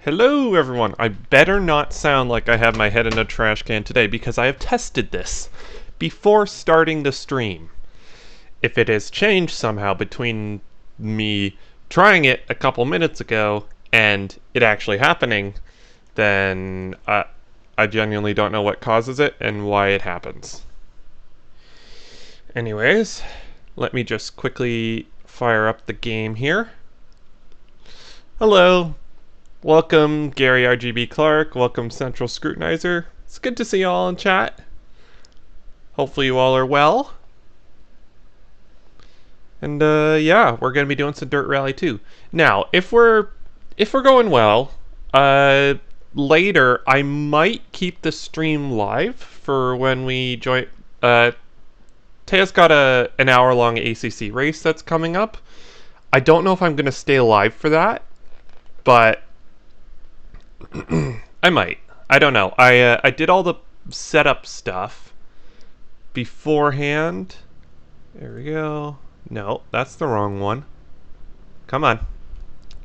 Hello everyone! I better not sound like I have my head in a trash can today because I have tested this before starting the stream. If it has changed somehow between me trying it a couple minutes ago and it actually happening, then I genuinely don't know what causes it and why it happens. Anyways, let me just quickly fire up the game here. Hello! Welcome, Gary RGB Clark. Welcome, Central Scrutinizer. It's good to see you all in chat. Hopefully you all are well. And yeah, we're gonna be doing some Dirt Rally too. Now, if we're going well, later I might keep the stream live for when we join. Taya's got an hour-long ACC race that's coming up. I don't know if I'm gonna stay alive for that, but I might. I don't know. I did all the setup stuff beforehand. There we go. No, that's the wrong one. Come on.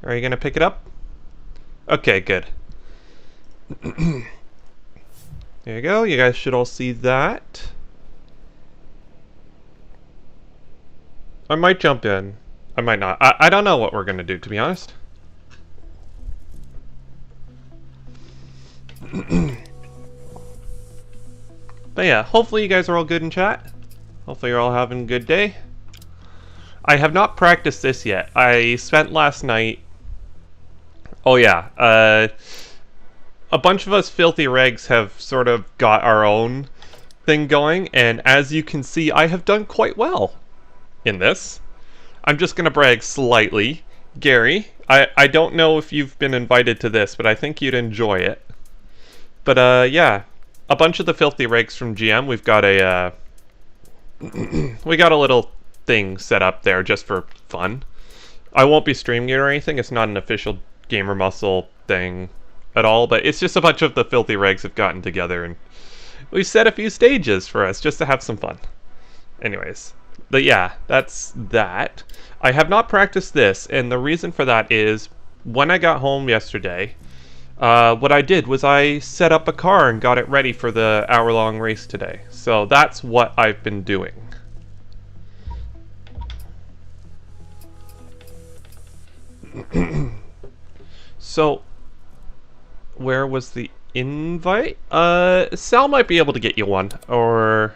Are you gonna pick it up? Okay, good. There you go. You guys should all see that. I might jump in. I might not. I don't know what we're gonna do, to be honest. But yeah, hopefully you guys are all good in chat. Hopefully you're all having a good day. I have not practiced this yet. I spent last night... Oh yeah, a bunch of us filthy regs have sort of got our own thing going, and as you can see, I have done quite well in this. I'm just gonna brag slightly. Gary, I don't know if you've been invited to this, but I think you'd enjoy it. But yeah, a bunch of the filthy regs from GM. We've got a we got a little thing set up there just for fun. I won't be streaming it or anything. It's not an official Gamer Muscle thing at all, but it's just a bunch of the filthy regs have gotten together and we set a few stages for us just to have some fun. Anyways, but yeah, that's that. I have not practiced this, and the reason for that is when I got home yesterday, what I did was I set up a car and got it ready for the hour-long race today. So that's what I've been doing. So, where was the invite? Sal might be able to get you one, or...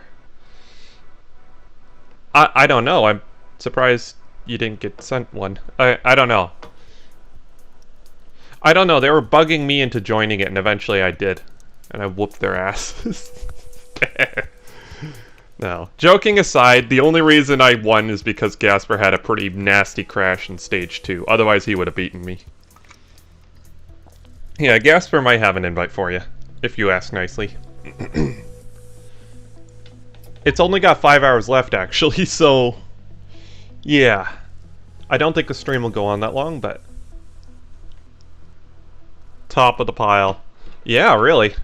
I don't know. I'm surprised you didn't get sent one. I don't know. I don't know, they were bugging me into joining it, and eventually I did. And I whooped their asses. No. Joking aside, the only reason I won is because Gasper had a pretty nasty crash in Stage 2. Otherwise, he would have beaten me. Yeah, Gasper might have an invite for you, if you ask nicely. It's only got 5 hours left, actually, so... Yeah. I don't think the stream will go on that long, but... Top of the pile. Yeah, really.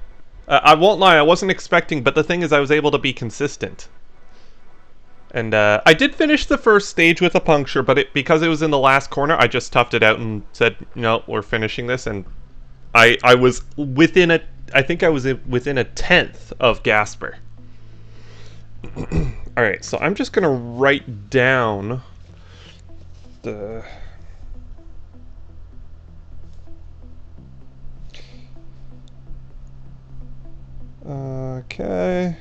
I won't lie, I wasn't expecting, but the thing is I was able to be consistent. And I did finish the first stage with a puncture, but because it was in the last corner, I just toughed it out and said, no, we're finishing this, and I was within a... I think I was within a 10th of Gasper. Alright, so I'm just gonna write down the... Okay.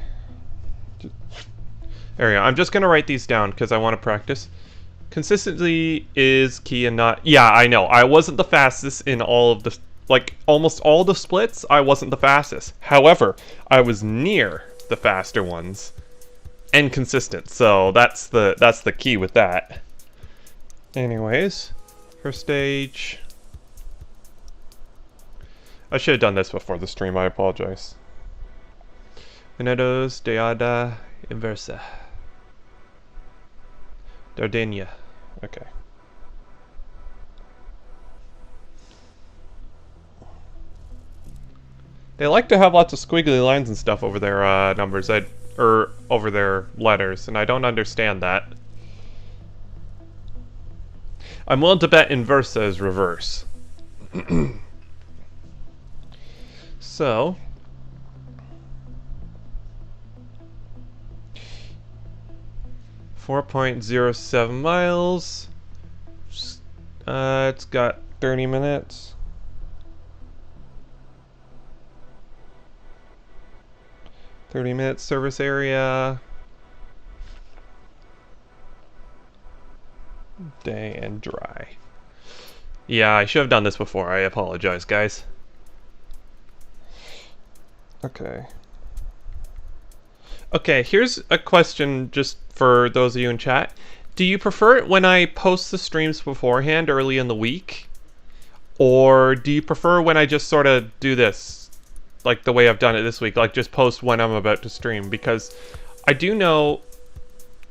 There we go. I'm just gonna write these down because I want to practice. Consistency is key and not... Yeah, I know. I wasn't the fastest in all of the... Like, almost all the splits, I wasn't the fastest. However, I was near the faster ones. And consistent. So, that's the key with that. Anyways. First stage. I should have done this before the stream. I apologize. Venedos Deada Inversa. Dardania. Okay. They like to have lots of squiggly lines and stuff over their numbers, or over their letters, and I don't understand that. I'm willing to bet Inversa is reverse. So, .07 miles. It's got 30 minutes. Service area. Day and dry. Yeah, I should have done this before. I apologize, guys. Okay. Okay, here's a question just for those of you in chat. Do you prefer it when I post the streams beforehand early in the week? Or do you prefer when I just sort of do this, like the way I've done it this week, like just post when I'm about to stream? Because I do know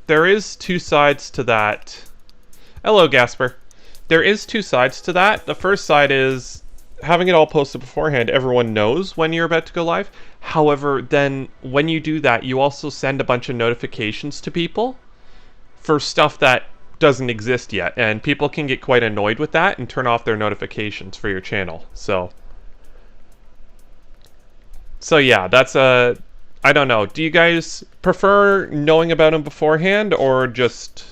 there is two sides to that. Hello, Gasper. There is two sides to that. The first side is having it all posted beforehand, everyone knows when you're about to go live. However, then when you do that, you also send a bunch of notifications to people for stuff that doesn't exist yet, and people can get quite annoyed with that and turn off their notifications for your channel. So yeah, that's I don't know. Do you guys prefer knowing about them beforehand or just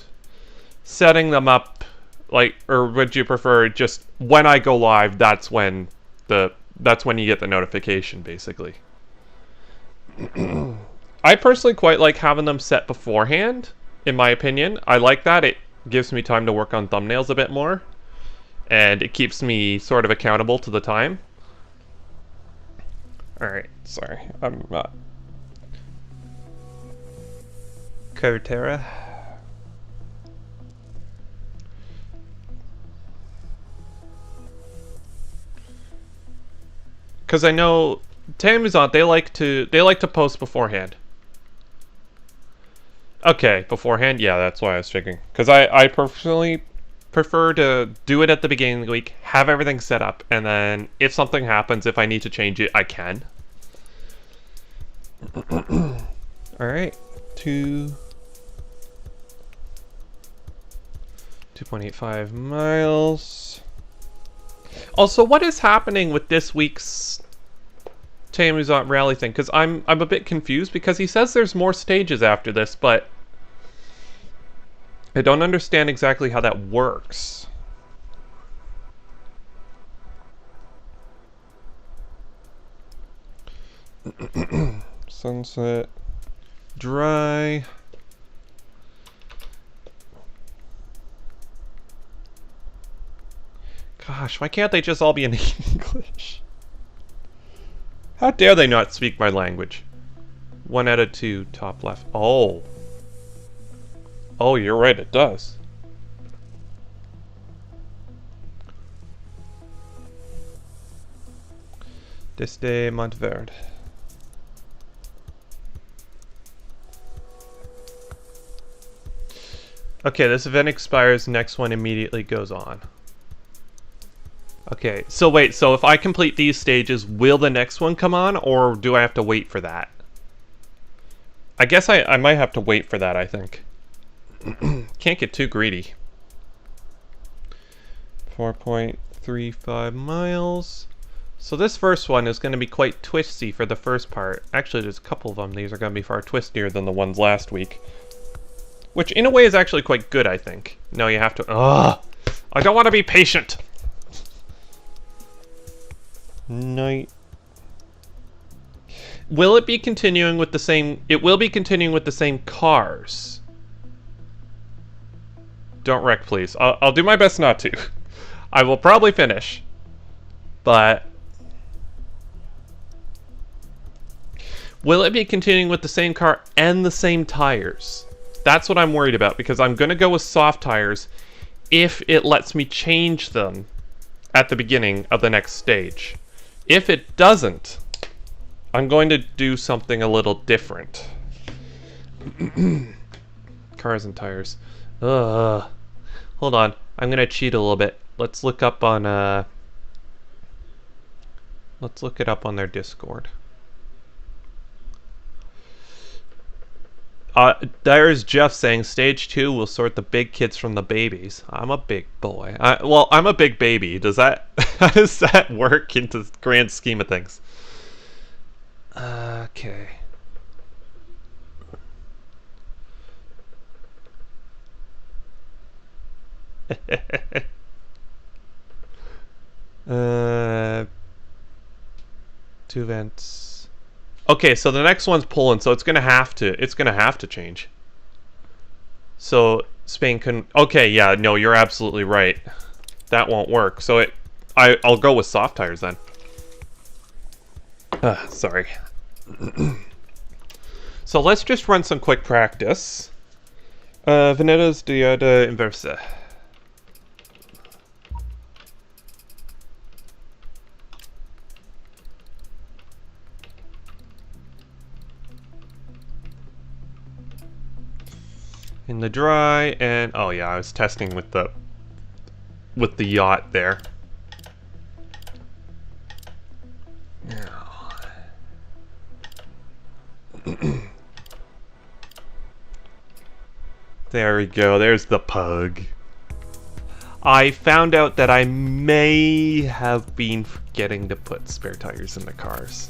setting them up? Like, or would you prefer just when I go live, that's when you get the notification, basically? I personally quite like having them set beforehand, in my opinion. I like that. It gives me time to work on thumbnails a bit more, and it keeps me sort of accountable to the time. Alright, sorry. I'm not. Corsair. Because I know Theamusante, they like to post beforehand. Okay, beforehand? Yeah, that's why I was checking. Because I personally prefer to do it at the beginning of the week, have everything set up, and then if something happens, if I need to change it, I can. Alright, 2.85 miles. Also, what is happening with this week's Theamusante Rally thing? Because I'm a bit confused, because he says there's more stages after this, but I don't understand exactly how that works. Sunset, dry. Gosh, why can't they just all be in English? How dare they not speak my language? 1 out of 2, top left. Oh. Oh, you're right, it does. Desde Monteverde. Okay, this event expires, next one immediately goes on. Okay, so wait, so if I complete these stages, will the next one come on, or do I have to wait for that? I guess I might have to wait for that, I think. Can't get too greedy. 4.35 miles. So this first one is going to be quite twisty for the first part. Actually, there's a couple of them. These are going to be far twistier than the ones last week. Which, in a way, is actually quite good, I think. No, you have to... Ugh! I don't want to be patient! Night. Will it be continuing with the same... It will be continuing with the same cars. Don't wreck, please. I'll do my best not to. I will probably finish. But... will it be continuing with the same car and the same tires? That's what I'm worried about, because I'm going to go with soft tires if it lets me change them at the beginning of the next stage. If it doesn't, I'm going to do something a little different. Cars and tires. Ugh. Hold on. I'm gonna cheat a little bit. Let's look up on let's look it up on their Discord. There's Jeff saying stage 2 will sort the big kids from the babies. I'm a big boy. Well, I'm a big baby. Does that how does that work into the grand scheme of things? Okay. Two vents. Okay, so the next one's Poland, so it's gonna have to change. So Spain can. Okay, yeah, no, you're absolutely right. That won't work. So I'll go with soft tires then. Sorry. So let's just run some quick practice. Venetos DiRT Inverse. In the dry, and oh yeah, I was testing with the yacht there. There we go, there's the pug. I found out that I may have been forgetting to put spare tires in the cars.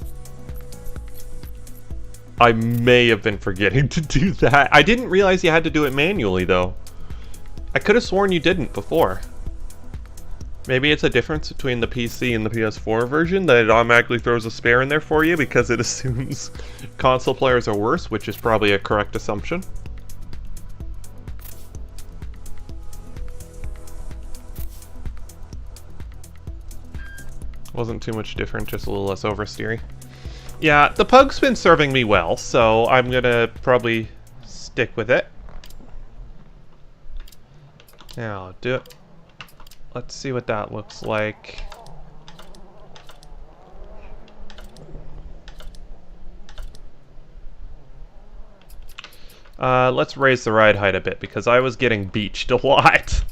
I may have been forgetting to do that. I didn't realize you had to do it manually, though. I could have sworn you didn't before. Maybe it's a difference between the PC and the PS4 version, that it automatically throws a spare in there for you because it assumes console players are worse, which is probably a correct assumption. Wasn't too much different, just a little less oversteery. Yeah, the pug's been serving me well, so I'm gonna probably stick with it. Now, I'll do it. Let's see what that looks like. Let's raise the ride height a bit, because I was getting beached a lot.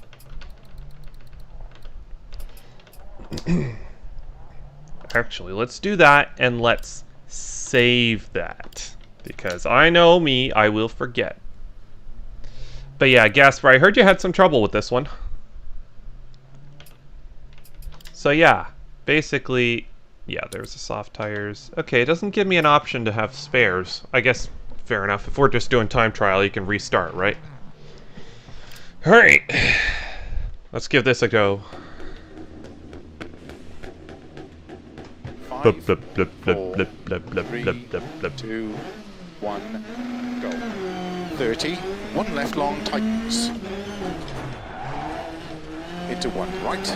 Actually, let's do that, and let's save that, because I know me, I will forget. But yeah, Gasper, I heard you had some trouble with this one. So yeah, basically, yeah, there's the soft tires. Okay, it doesn't give me an option to have spares. I guess, fair enough. If we're just doing time trial, you can restart, right? Alright, let's give this a go. 5, 4, 3, 2, 1, go. 30, 1 left long tightens. Into 1 right.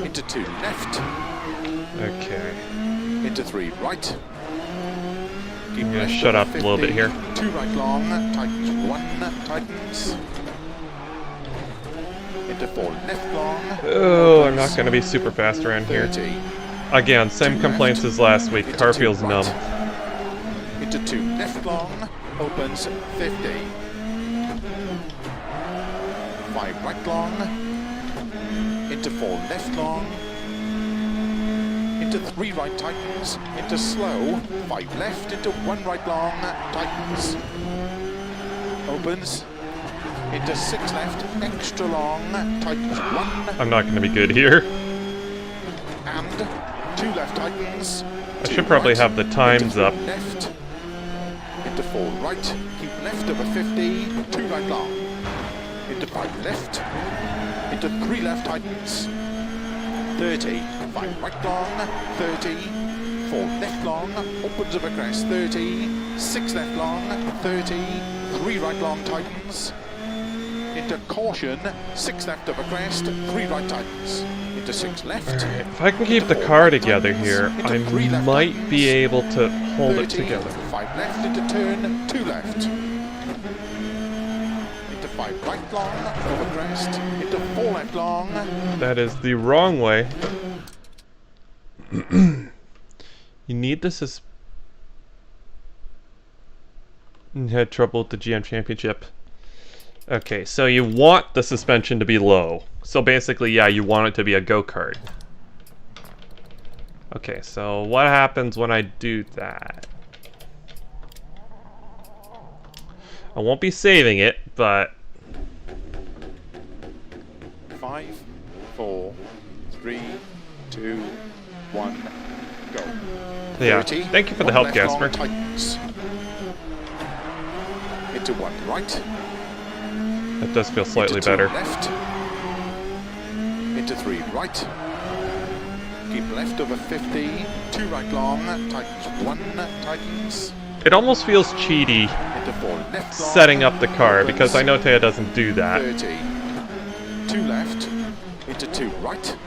Into 2 left. Okay. Into 3 right. I'm gonna shut up 50, a little bit here. 2 right long, tightens 1, tightens. Into 4 left long. Oh, I'm not gonna be super fast around 30. Here. Again, same complaints as last week. Car feels numb. Into 2 left long, opens 50. 5 right long. Into 4 left long. Into 3 right tightens. Into slow. 5 left. Into 1 right long, tightens. Opens. Into 6 left, extra long, tightens 1. I'm not going to be good here. And 2 left tightens. I should probably right, have the times up. Left, into 4 right, keep left over 50, 2 right long. Into 5 left, into 3 left tightens. 30, 5 right long, 30, 4 left long, opens over crest, 30, 6 left long, 30, 3 right long tightens. Into caution, 6 left over crest, 3 right tightens. Into 6 left. Right. If I can keep the car together here, I might be able to hold 30, it together. 5 left into turn, 2 left. Into 5 right long, over crest. Into 4 left long. That is the wrong way. You need the had trouble with the GM Championship. Okay, so you want the suspension to be low. So basically, yeah, you want it to be a go-kart. Okay, so what happens when I do that? I won't be saving it, but... 5, 4, 3, 2, 1, go. Yeah, 30, thank you for the help, left long Gasper. tightens. Into 1 right. That does feel slightly Into 2 better. left. Into 3 right. Keep left over 50. 2 right long. Tightens 1. Tightens. It almost feels cheaty Into 4 left long. setting up the car, Opens. because I know Thea doesn't do that. 30. 2 left. Into 2 right.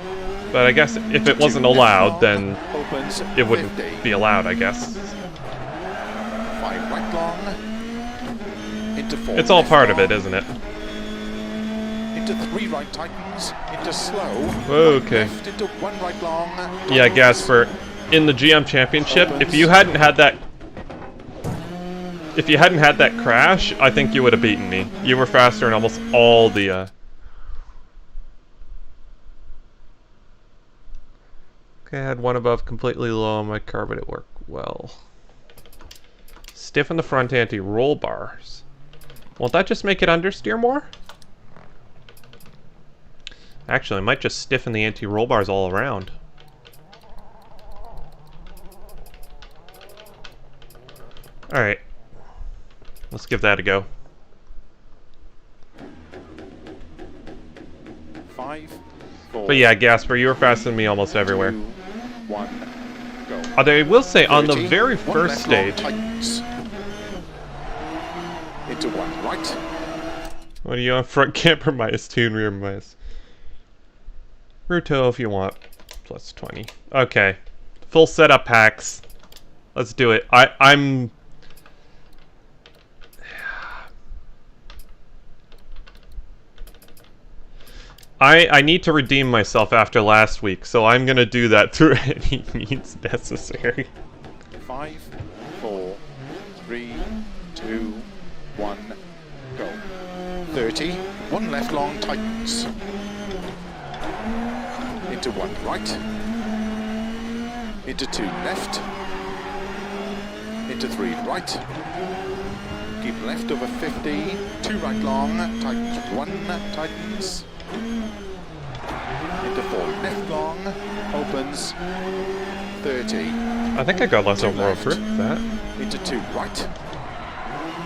But I guess if it wasn't allowed, then Opens it wouldn't 50. be allowed, I guess. 5 right long. Into 4 It's all left part of long. it, isn't it? Into 3 right tightens. Into slow. Okay. Left into 1 right long. Yeah, Gasper, in the GM Championship, if you hadn't had that crash, I think you would have beaten me. You were faster in almost all the Okay, I had one above completely low on my car, but it worked well. Stiffen the front anti-roll bars. Won't that just make it understeer more? Actually, I might just stiffen the anti-roll bars all around. Alright. Let's give that a go. 5, 4. But yeah, Gasper, you were faster than me almost everywhere. 2, 1, go. Although I will say, on the 30, very 1 first left long stage... tightens. Into 1 right. What are you on? Front camper minus 2 and rear minus... Ruto if you want. Plus 20. Okay. Full setup packs. Let's do it. I'm... I need to redeem myself after last week, so I'm gonna do that through any means necessary. 5, 4, 3, 2, 1, go. 30, 1 left long tightens. Into 1 right. Into 2 left. Into 3 right. Keep left over 50. 2 right long. Tightens 1. Tightens. Into 4 left long. Opens 30. I think I got less 2 overall left. grip with that. Into 2 right.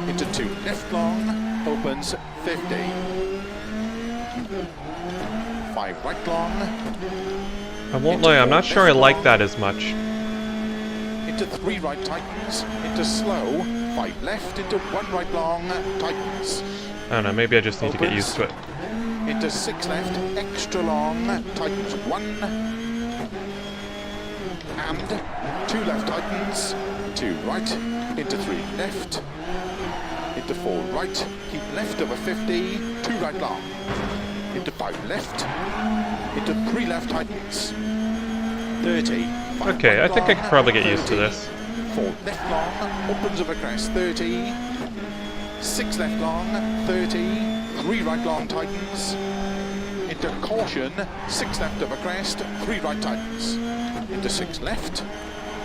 Into 2 left long. Opens 50. 5 right long. I won't lie, I'm not sure I like that as much. Into 3 right tightens. Into slow. 5 left. Into 1 right long. Tightens. I don't know, maybe I just need to get used to it. Into 6 left. Extra long. Tightens 1. And 2 left tightens. 2 right. Into 3 left. Into 4 right. Keep left over 50. 2 right long. Into 5 left. Into 3 left tightens. 30. 5 Okay, right I think I long, could probably get used to 30. this. 4 left long. Opens over crest. 30. 6 left long. 30. 3 right long tightens. Into caution. 6 left over crest. 3 right tightens. Into 6 left.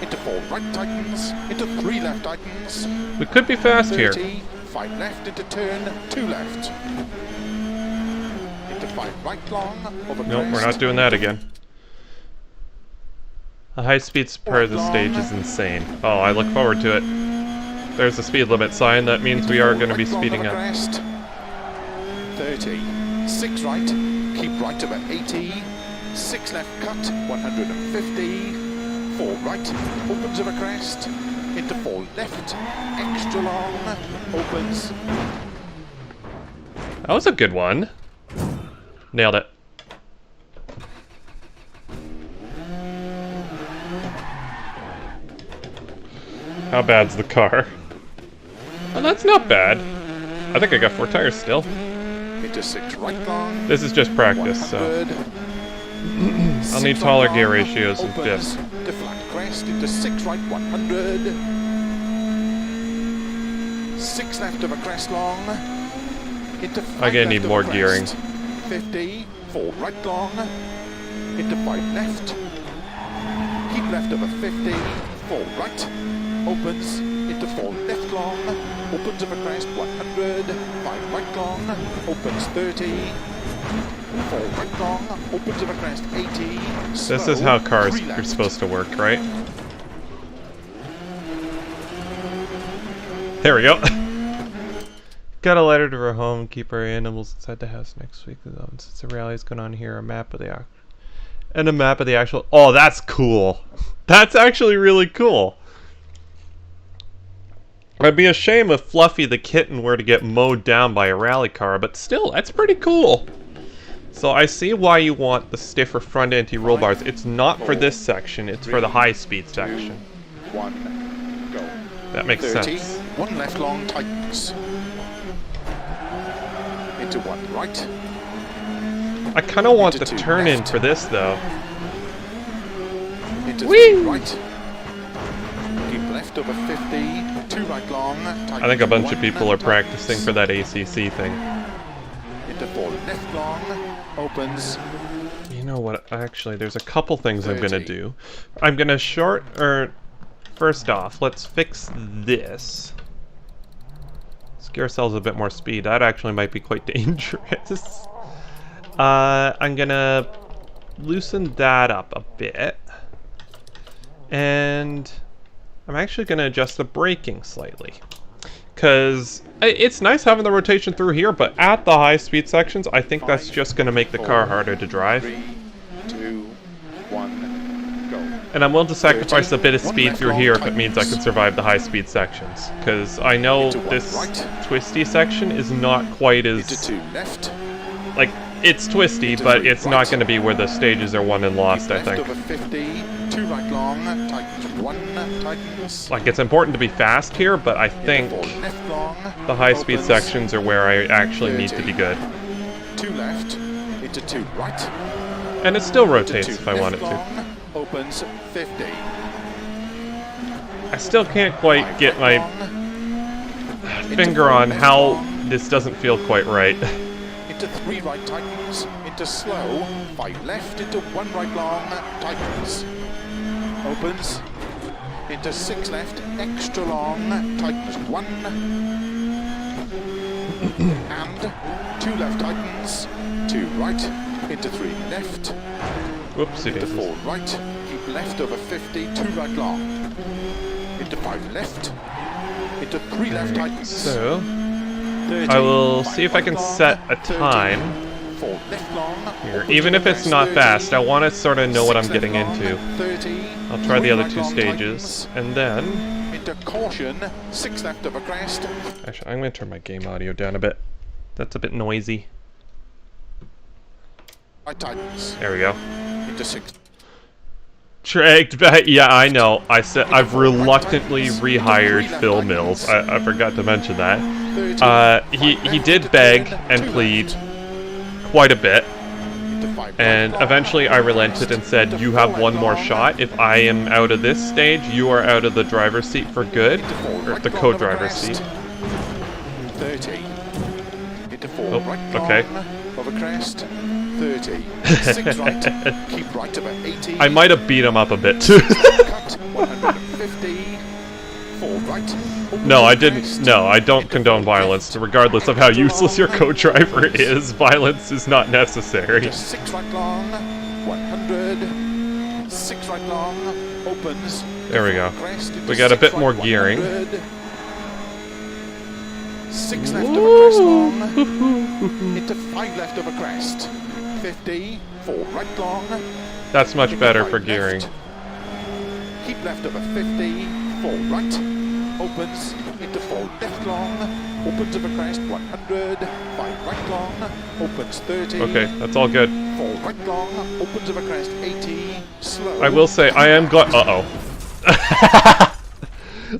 Into 4 right tightens. Into 3 left tightens. We could be fast 30, here. 5 left into turn, 2 left. Into 5 right long, over Nope, crest. we're not doing that again. The high speed spur of the stage is insane. Oh, I look forward to it. There's a speed limit sign, that means we are going to be Right long speeding over up. crest. 30, 6 right, keep right over 80. 6 left cut, 150. 4 right, opens over crest. Into 4 left, extra long, opens. That was a good one. Nailed it. How bad's the car? Oh, that's not bad. I think I got 4 tires still. Into 6 right long. This is just practice, so 100. I'll need 6 taller right gear long, ratios and opens diff. to flat crest. crest, into 6 right, 100. 6 left of a crest long, into 5 I'm gonna left need of more a crest. gearing. 50, 4 right long, into 5 left, keep left of a 50, 4 right, opens, into 4 left long, opens of a crest, 100, 5 right long, opens 30, 4 right long, opens of a crest, 80, slow, This is how cars 3 are left. supposed to work, right? There we go. Got a letter to our home. Keep our animals inside the house next week. Since the rally is going on here, a map of the actual. Oh, that's cool. That's actually really cool. It'd be a shame if Fluffy the kitten were to get mowed down by a rally car, but still, that's pretty cool. So I see why you want the stiffer front anti-roll bars. It's not for this section, it's for the high-speed section. 1, go. That makes 30, sense. 1 left long, tightens. Into 1 right, I kind of want the Into 2 turn-in left. for this, though. into Whee! 3 right. Keep left over 50, 2 right long, tightens. I think a bunch of 1, people are tightens. practicing for that ACC thing. Into 4 left long, opens. You know what? Actually, there's a couple things I'm gonna 30. do. I'm gonna first off, let's fix this. Let's give ourselves a bit more speed. That actually might be quite dangerous. I'm gonna loosen that up a bit. And I'm actually gonna adjust the braking slightly. Because it's nice having the rotation through here, but at the high speed sections, I think that's just going to make the car harder to drive. 3, 2, 1, go. And I'm willing to sacrifice a bit of 1 speed left through long, here if it means I can tightens. survive the high speed sections. Because I know Into 1 this right. twisty section is not quite Into as... 2 left. Like, it's twisty, Into but 3 it's right. not going to be where the stages are won and lost, I Keep left think. over 50, 2 right long, tightens. 1, tightens. Like, it's important to be fast here, but I Into think 4 left long, the high speed opens. sections are where I actually need to be good. 2 left, into 2 right, And it still into rotates 2 if I want it left to. long, opens 50. I still can't quite 5 get right my long, finger into 4 on left how long, this doesn't feel quite right. into 3 right tightens, into slow, 5 left, into 1 right long, tightens, opens, into 6 left, extra long, tightens 1, and 2 left tightens, 2 right, into 3 left, Whoopsie into 4 daisies. right, keep left over 50, 2 right long, into 5 left, into 3 left tightens, So, 30, I will 5 see if I right can long, set a 30, time 4 left long, here. opens Even over if it's crest, not 30, fast, I want to sort of know what I'm 6 getting left long, into. 30, I'll try the 3 other right 2 long stages, and then... tightens, into caution, 6 left of a crest, Actually, I'm going to turn my game audio down a bit. That's a bit noisy. right tightens, There we go. into 6. Dragged back. Yeah, I know. I said I've reluctantly rehired Phil Mills. I forgot to mention that. 30, He 5 did left, beg 10, and 2 plead left, quite a bit, into 5 right and long, eventually I relented and said, into "You 4 have right one more long, shot. If I am out of this stage, you are out of the driver's seat for good, into 4 or right the long co-driver's of a crest, seat." 30, into 4 Oh, right okay. long of a crest, 30, 6 right, keep right about 80. I might have beat him up a bit too. Cut, 150, 4 right. No, I opens didn't. crest, No, I don't into condone 4 violence. left, Regardless of how extra useless your long, co-driver opens, is, violence is not necessary. into 6 right long, 100, 6 right long, opens. There we go. Crest, into We got a 6 bit right, more gearing. 100, 6 left of a crest long, into 5 left of a crest, 50, 4 right long, That's much into better 5 for left, gearing. keep left of a 50, 4 right, opens, into 4 left long, opens of a crest, 100, 5 right long, opens 30, Okay, that's all good. 4 right long, opens of a crest, 80, slow. I will say, I am uh-oh.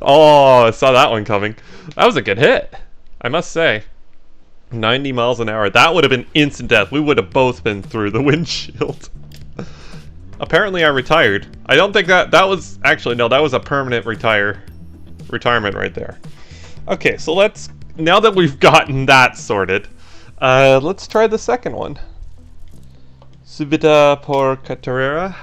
Oh, I saw that one coming. That was a good hit, I must say. 90 miles an hour. That would have been instant death. We would have both been through the windshield. Apparently I retired. I don't think that was actually no, that was a permanent retirement right there. Okay, so now that we've gotten that sorted, let's try the second one. Subita por carrera.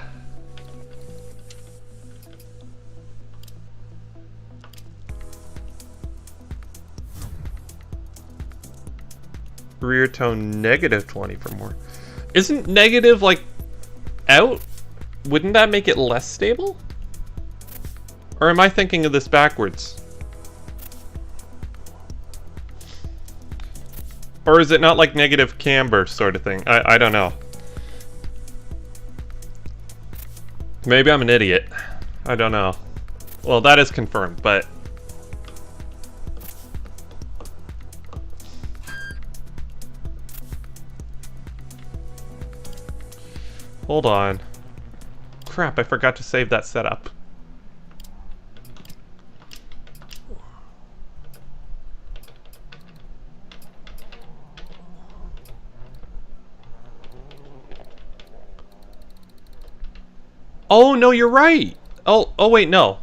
Rear tone -20 for more. Isn't negative like out? Wouldn't that make it less stable? Or am I thinking of this backwards? Or is it not like negative camber sort of thing? I don't know. Maybe I'm an idiot. I don't know. Well, that is confirmed, but... Hold on. Crap, I forgot to save that setup. Oh, no, you're right. Oh, wait, no.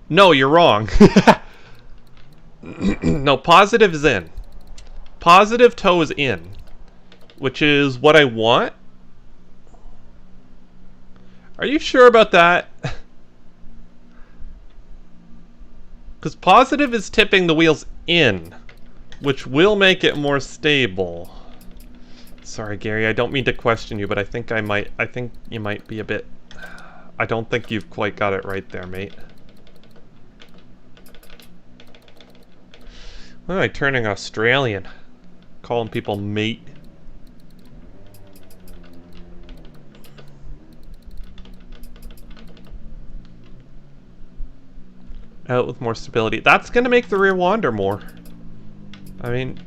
No, you're wrong. No, positive is in. Positive toe is in. Which is what I want. Are you sure about that? Because positive is tipping the wheels in, which will make it more stable. Sorry, Gary, I don't mean to question you, but I think you might be a bit... I don't think you've quite got it right there, mate. Why am I turning Australian? Calling people mate. Out with more stability. That's gonna make the rear wander more. I mean,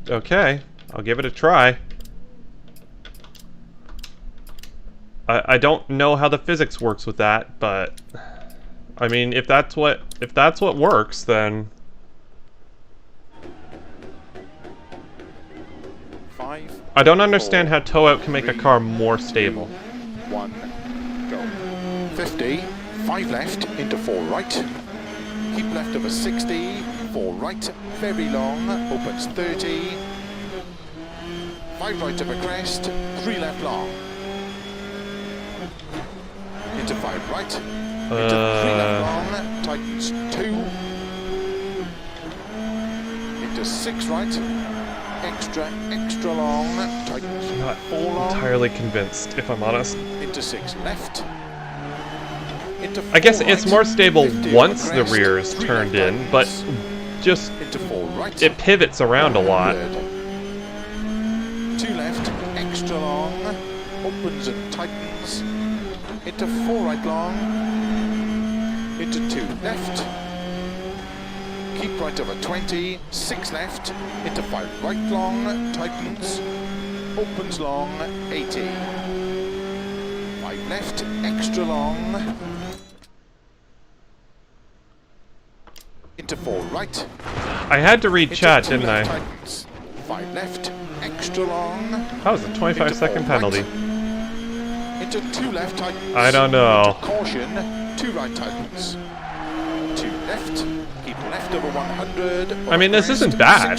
okay, I'll give it a try. I don't know how the physics works with that, but I mean, if that's what works, then 5. I don't understand how toe out can make a car more stable. 1, go. 50. 5 left into 4 right. Keep left over 60. 4 right. Very long. Opens 30. 5 right of a crest. 3 left long. Into 5 right. Into 3 left long. Tightens 2. Into 6 right. Extra long. Tightens I'm not 4 long. entirely convinced, if I'm honest. Into 6 left. I guess it's more stable once the rear is turned in, but just it pivots around a lot. 2 left, extra long, opens and tightens, into 4 right long, into 2 left, keep right over 20, 6 left, into 5 right long, tightens, opens long, 80, 5 left, extra long, into 4 right. I had to read chat, didn't I? Tightens. 5 left, extra long. That was a 25-second penalty. Right. Into 2 left tightens. I don't know. Into caution, 2 right tightens. 2 left, keep left over 100. I mean, this isn't bad.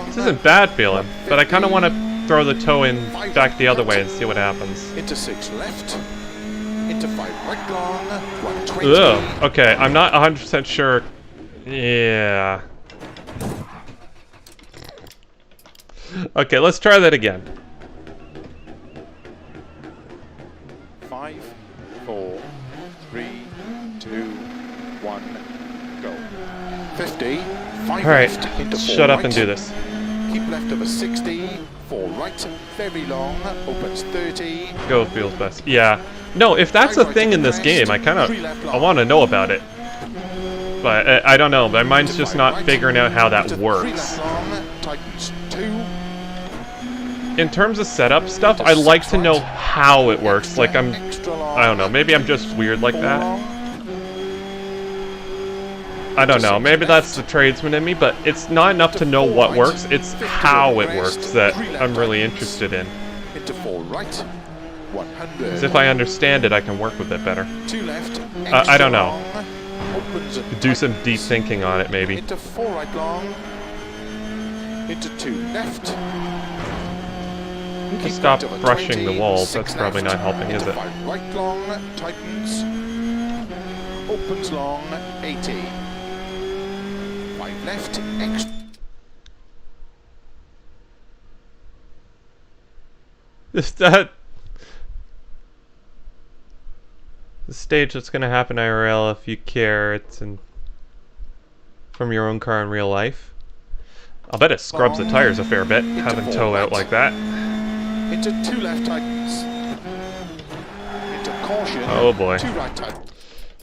This isn't bad feeling, but I kind of want to throw the toe in back the other way and see what happens. Into 6 left. Into 5 right long. 120. Ugh. Okay, I'm not 100% sure. Yeah. Okay, let's try that again. 5, 4, 3, 2, 1, go. 50, 5 Alright, left into 4 shut up right. and do this. Keep left over 60, 4 right, very long, opens 30. Go feels best. Yeah. No, if that's a thing in this game, I want to know about it. But I don't know, my mind's just not figuring out how that works. In terms of setup stuff, I like to know how it works. Like I don't know, maybe I'm just weird like that. I don't know, maybe that's the tradesman in me, but it's not enough to know what works, it's how it works that I'm really interested in. Into 4 right. 100. As if I understand it, I can work with it better. 2 left. I don't know. Long, opens and Do some tightens. deep thinking on it, maybe. Into 4 right long. Into 2 left. To Keep stop right over brushing 20, the walls, 6 that's probably left. not helping, is Into it? 5 right long, tightens. Opens long, 80. 5 left, extra. Is that the stage that's going to happen IRL if you care? It's from your own car in real life. I'll bet it scrubs the tires a fair bit, having toe out like that. Into 2 left tightens. Into caution. Oh boy. 2 right tightens.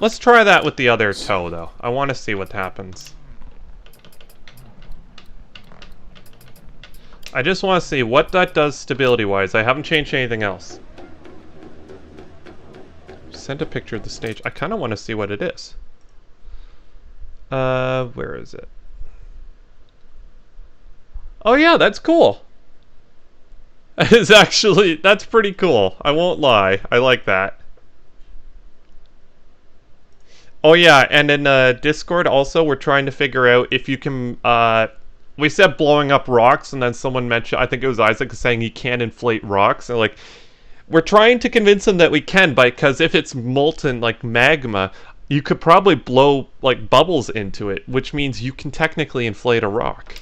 Let's try that with the other toe, though. I want to see what happens. I just want to see what that does stability-wise. I haven't changed anything else. Send a picture of the stage. I kind of want to see what it is. Where is it? Oh yeah, that's cool. It's actually, that's pretty cool. I won't lie. I like that. Oh yeah, and in Discord also, we're trying to figure out if you can, we said blowing up rocks, and then someone mentioned, I think it was Isaac, saying he can't inflate rocks. And like, we're trying to convince him that we can, because if it's molten, like magma, you could probably blow, like, bubbles into it, which means you can technically inflate a rock.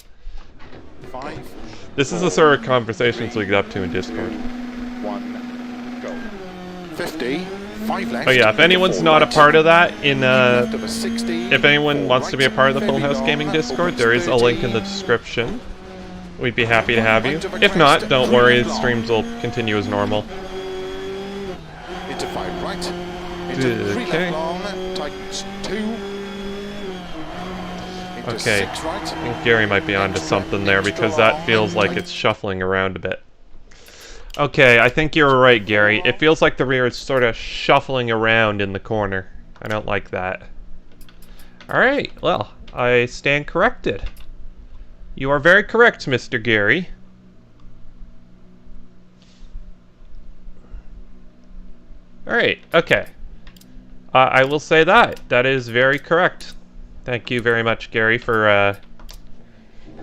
5. This is the sort of conversations we get up to in Discord. 1, go. 50. 5 left. Oh yeah, if anyone's 4 not a right. part of that, Left of a 60, if anyone 4 wants to be a right, part of the Full very House long, Gaming Discord, opens there is a link in the 30. description. We'd be happy to have you. If not, don't worry, the streams will continue as normal. Into 5 right. Into 3 Okay. left long. Tightens 2. Into Okay. 6 right. I think Gary might be onto something there, because that feels like it's shuffling around a bit. Okay, I think you're right, Gary. It feels like the rear is sort of shuffling around in the corner. I don't like that. Alright, well, I stand corrected. You are very correct, Mr. Gary. Alright, okay. I will say that. That is very correct. Thank you very much, Gary, for,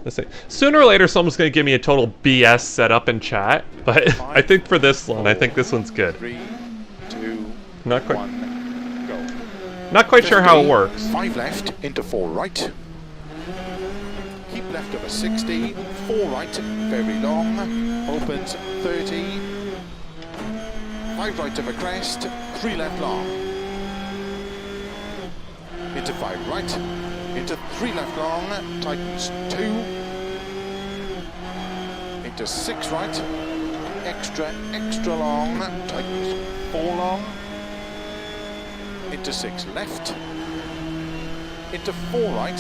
let's see. Sooner or later, someone's going to give me a total BS setup in chat, but I think for this one, I think this one's good. 3, 2, Not quite, 1, go. not quite sure how it 50, works. 5 left. Into 4 right. Keep left of a 60. 4 right. Very long. Opens 30. 5 right of a crest. 3 left long. Into 5 right. Into 3 left long. Tightens 2. Into 6 right. Extra long. Tightens 4 long. Into 6 left. Into 4 right.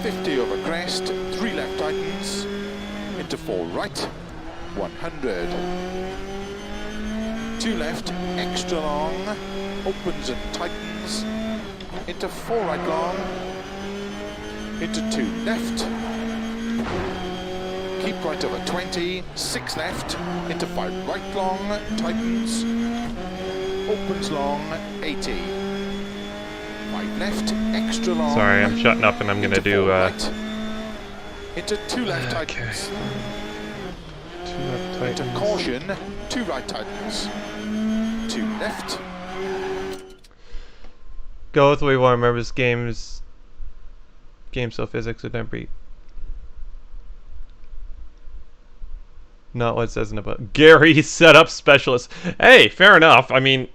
50 over crest. 3 left tightens. Into 4 right. 100. 2 left. Extra long. Opens and tightens. Into 4 right long. Into 2 left. Keep right over 20. 6 left. Into 5 right long. Tightens. Opens long. 80. 5 left. Extra long. Sorry, I'm shutting up and I'm going to Into do, 4 right. Into 2 left okay. tightens. 2 left Into tightens. caution. 2 right tightens. 2 left. Go with the way you want. Remember, this game so physics would never be. Not what it says in the book. Gary, setup specialist. Hey, fair enough. I mean,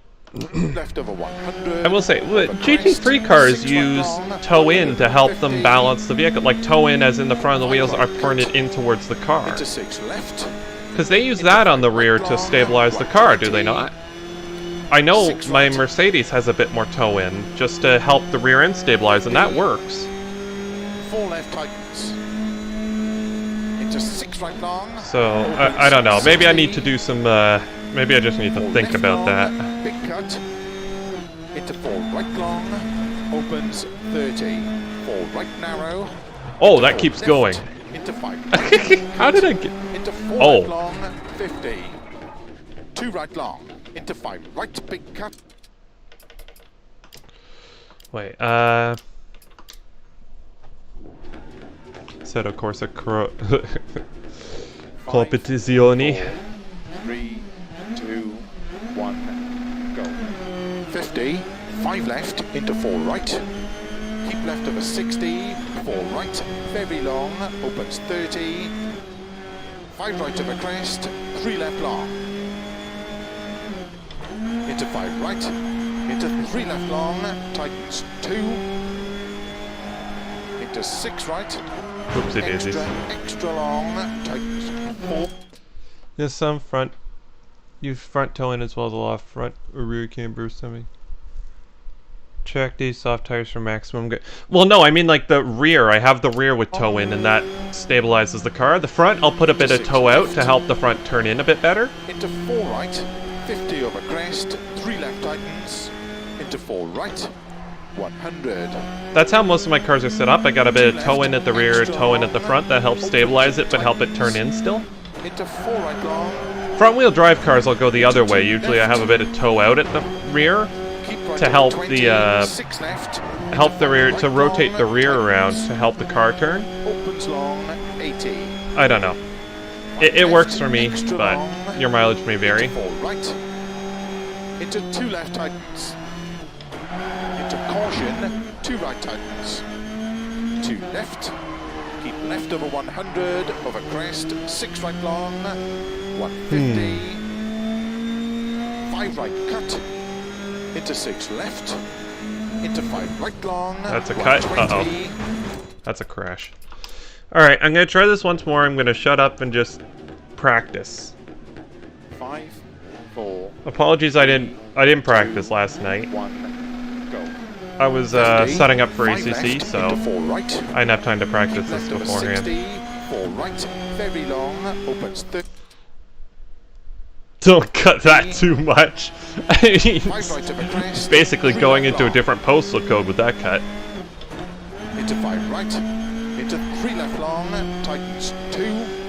Left over 100. I will say, over GT3 crest, cars 6 use right long, toe in to help them 50. balance the vehicle. Like toe in, as in the front of the wheels are pointed in towards the car. Into 6 left. Because they use that on the rear to stabilize the car, do they not? I know 6 my right. Mercedes has a bit more toe in, just to help the rear end stabilize, and that works. 4 left tightens. Into 6 right long. So, I don't know. Maybe I need to do some, maybe I just need to 4 think left about long, that. Big cut. Into 4 right long. Opens 30. 4 right narrow. Oh, that 4 keeps left, going. Into 5 right. How did I get... Into 4 Oh. right long. 50. 2 right long. Into 5 right, big cut. Wait, Set a Corsair competizioni. 3, 2, 1, go. 50, 5 left, into 4 right. Keep left over 60, 4 right, very long, opens 30. 5 right of a crest, 3 left long. Into 5 right, into 3 left long, tightens 2. Into 6 right, Oopsie daisies. extra long, tightens 4. There's some front. Use front toe in as well as a lot of front or rear camber semi. Check these soft tires for maximum good. Well, no, I mean like the rear. I have the rear with toe in, and that stabilizes the car. The front, I'll put a bit of toe out to help the front turn in a bit better. Into 4 right, 50 over crest, 3 left tightens. Into 4 right, 100. That's how most of my cars are set up. I got a bit of toe in at the rear, toe in at the front. That helps stabilize it, but help it turn in still. Into 4 right long. Front wheel drive cars, I'll go the other way. Usually I have a bit of toe out at the rear to help the rear, to rotate the rear around to help the car turn. Opens long, 80. I don't know. It works for me, but your mileage may vary. Into 4 right. Into 2 left tightens. Into caution, 2 right tightens. 2 left. Keep left over 100, over crest, 6 right long, 150. 5 right cut. Into 6 left. Into 5 right long. That's a cut. Uh-oh. That's a crash. Alright, I'm going to try this once more. I'm going to shut up and just practice. 5, 4. Apologies, I didn't practice last night. 1, go. I was setting up for 5 ACC, left, so into 4 right. I didn't have time to practice this Left over beforehand. 60, 4 right, very long, opens 30. Don't cut that too much. I mean, 5 right of a crest, basically 3 going left into a long. different postal code with that cut. Into 5 right, into 3 left long, tightens 2.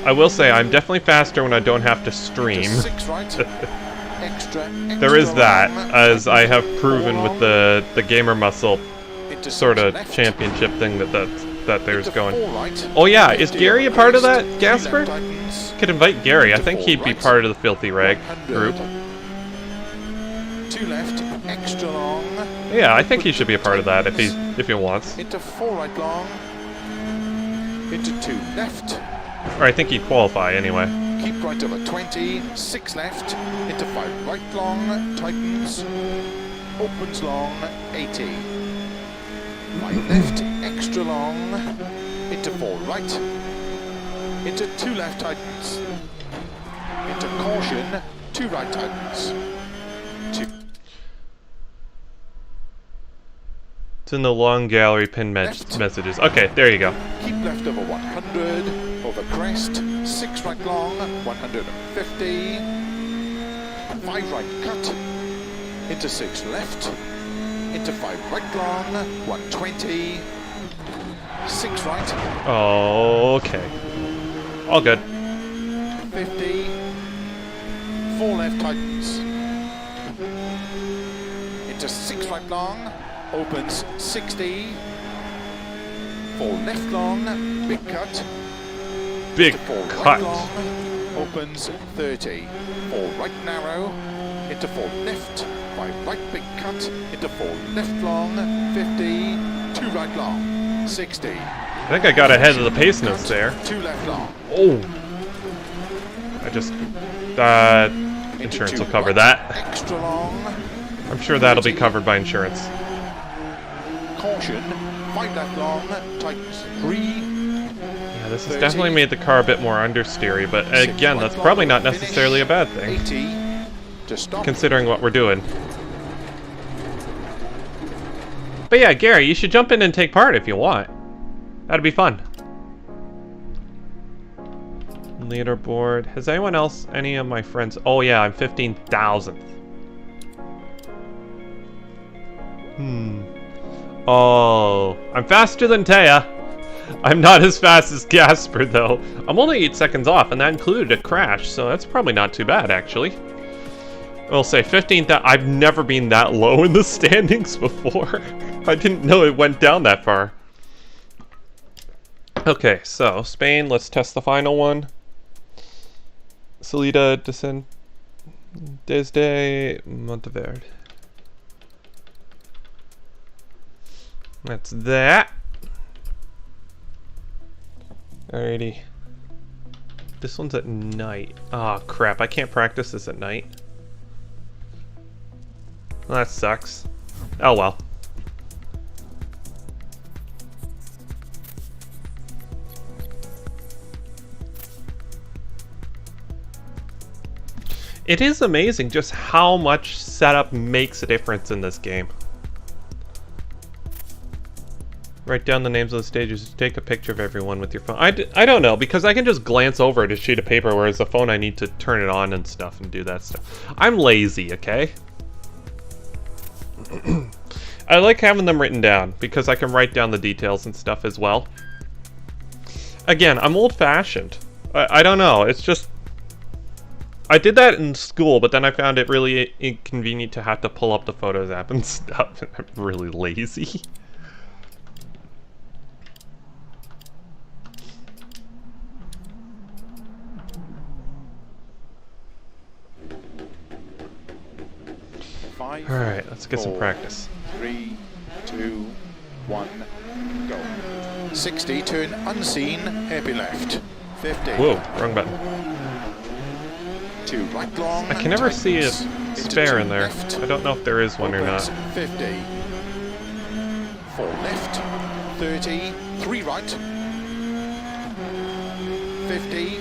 I will say I'm definitely faster when I don't have to stream. Into 6 right, extra There is that, long, as I have 4 proven with long, the gamer muscle into sort 6 of left, championship thing that there's into going. 4 right, Oh yeah, is 50 Gary a over part of crest, that, 3 Gasper? left tightens, Could invite Gary. I into think 4 he'd be right, part of the Filthy Rag 100. group. 2 left, extra long. Yeah, I think he should be a part of that if he wants. Into 4 right long. Into 2 left. Or I think he'd qualify anyway. Keep right over 20. 6 left. Into 5 right long. Tightens. Opens long. 80. 5 left. Extra long. Into 4 right. Into 2 left tightens. Into caution. 2 right tightens. 2. It's in the long gallery pin messages. Okay, there you go. Keep left over 100, over crest, 6 right long, 150, 5 right cut, into 6 left, into 5 right long, 120, 6 right, Oh, okay. All good. 50, 4 left tightens, into 6 right long, opens 60, 4 left long, big cut, Big into 4 cut. right long, opens 30, 4 right narrow, into 4 left, 5 right big cut, into 4 left long, 50, 2 right long, 60. I think I got ahead of the pace notes there. 2 left long. Oh. I just... insurance will cover that. Extra long. I'm sure that'll be covered by insurance. Caution. 5 left long. Tightens 3. Yeah, this has definitely made the car a bit more understeery, but again, that's probably not necessarily a bad thing, 80. To stop. considering what we're doing. But yeah, Gary, you should jump in and take part if you want. That'd be fun. Leaderboard. Has anyone else, any of my friends... Oh yeah, I'm 15,000th. Oh, I'm faster than Taya. I'm not as fast as Gasper, though. I'm only 8 seconds off, and that included a crash, so that's probably not too bad, actually. I'll say 15th. I've never been that low in the standings before. I didn't know it went down that far. Okay, so Spain. Let's test the final one. Salida desde Monteverde. That's that. Alrighty. This one's at night. Oh crap, I can't practice this at night. Well, that sucks. Oh well. It is amazing just how much setup makes a difference in this game. Write down the names of the stages. Take a picture of everyone with your phone. I don't know, because I can just glance over at a sheet of paper, whereas the phone I need to turn it on and stuff and do that stuff. I'm lazy, okay? I like having them written down, because I can write down the details and stuff as well. Again, I'm old-fashioned. I don't know, it's just... I did that in school, but then I found it really inconvenient to have to pull up the Photos app and stuff. I'm really lazy. Alright, let's get some practice. 3, 2, 1, go. 60, turn unseen, happy left. 50. Whoa, wrong button. 2 right long. I can never see a tightens spare into in there. left, I don't know if there is one or not. opens 50. 4 left. 30. 3 right. 50.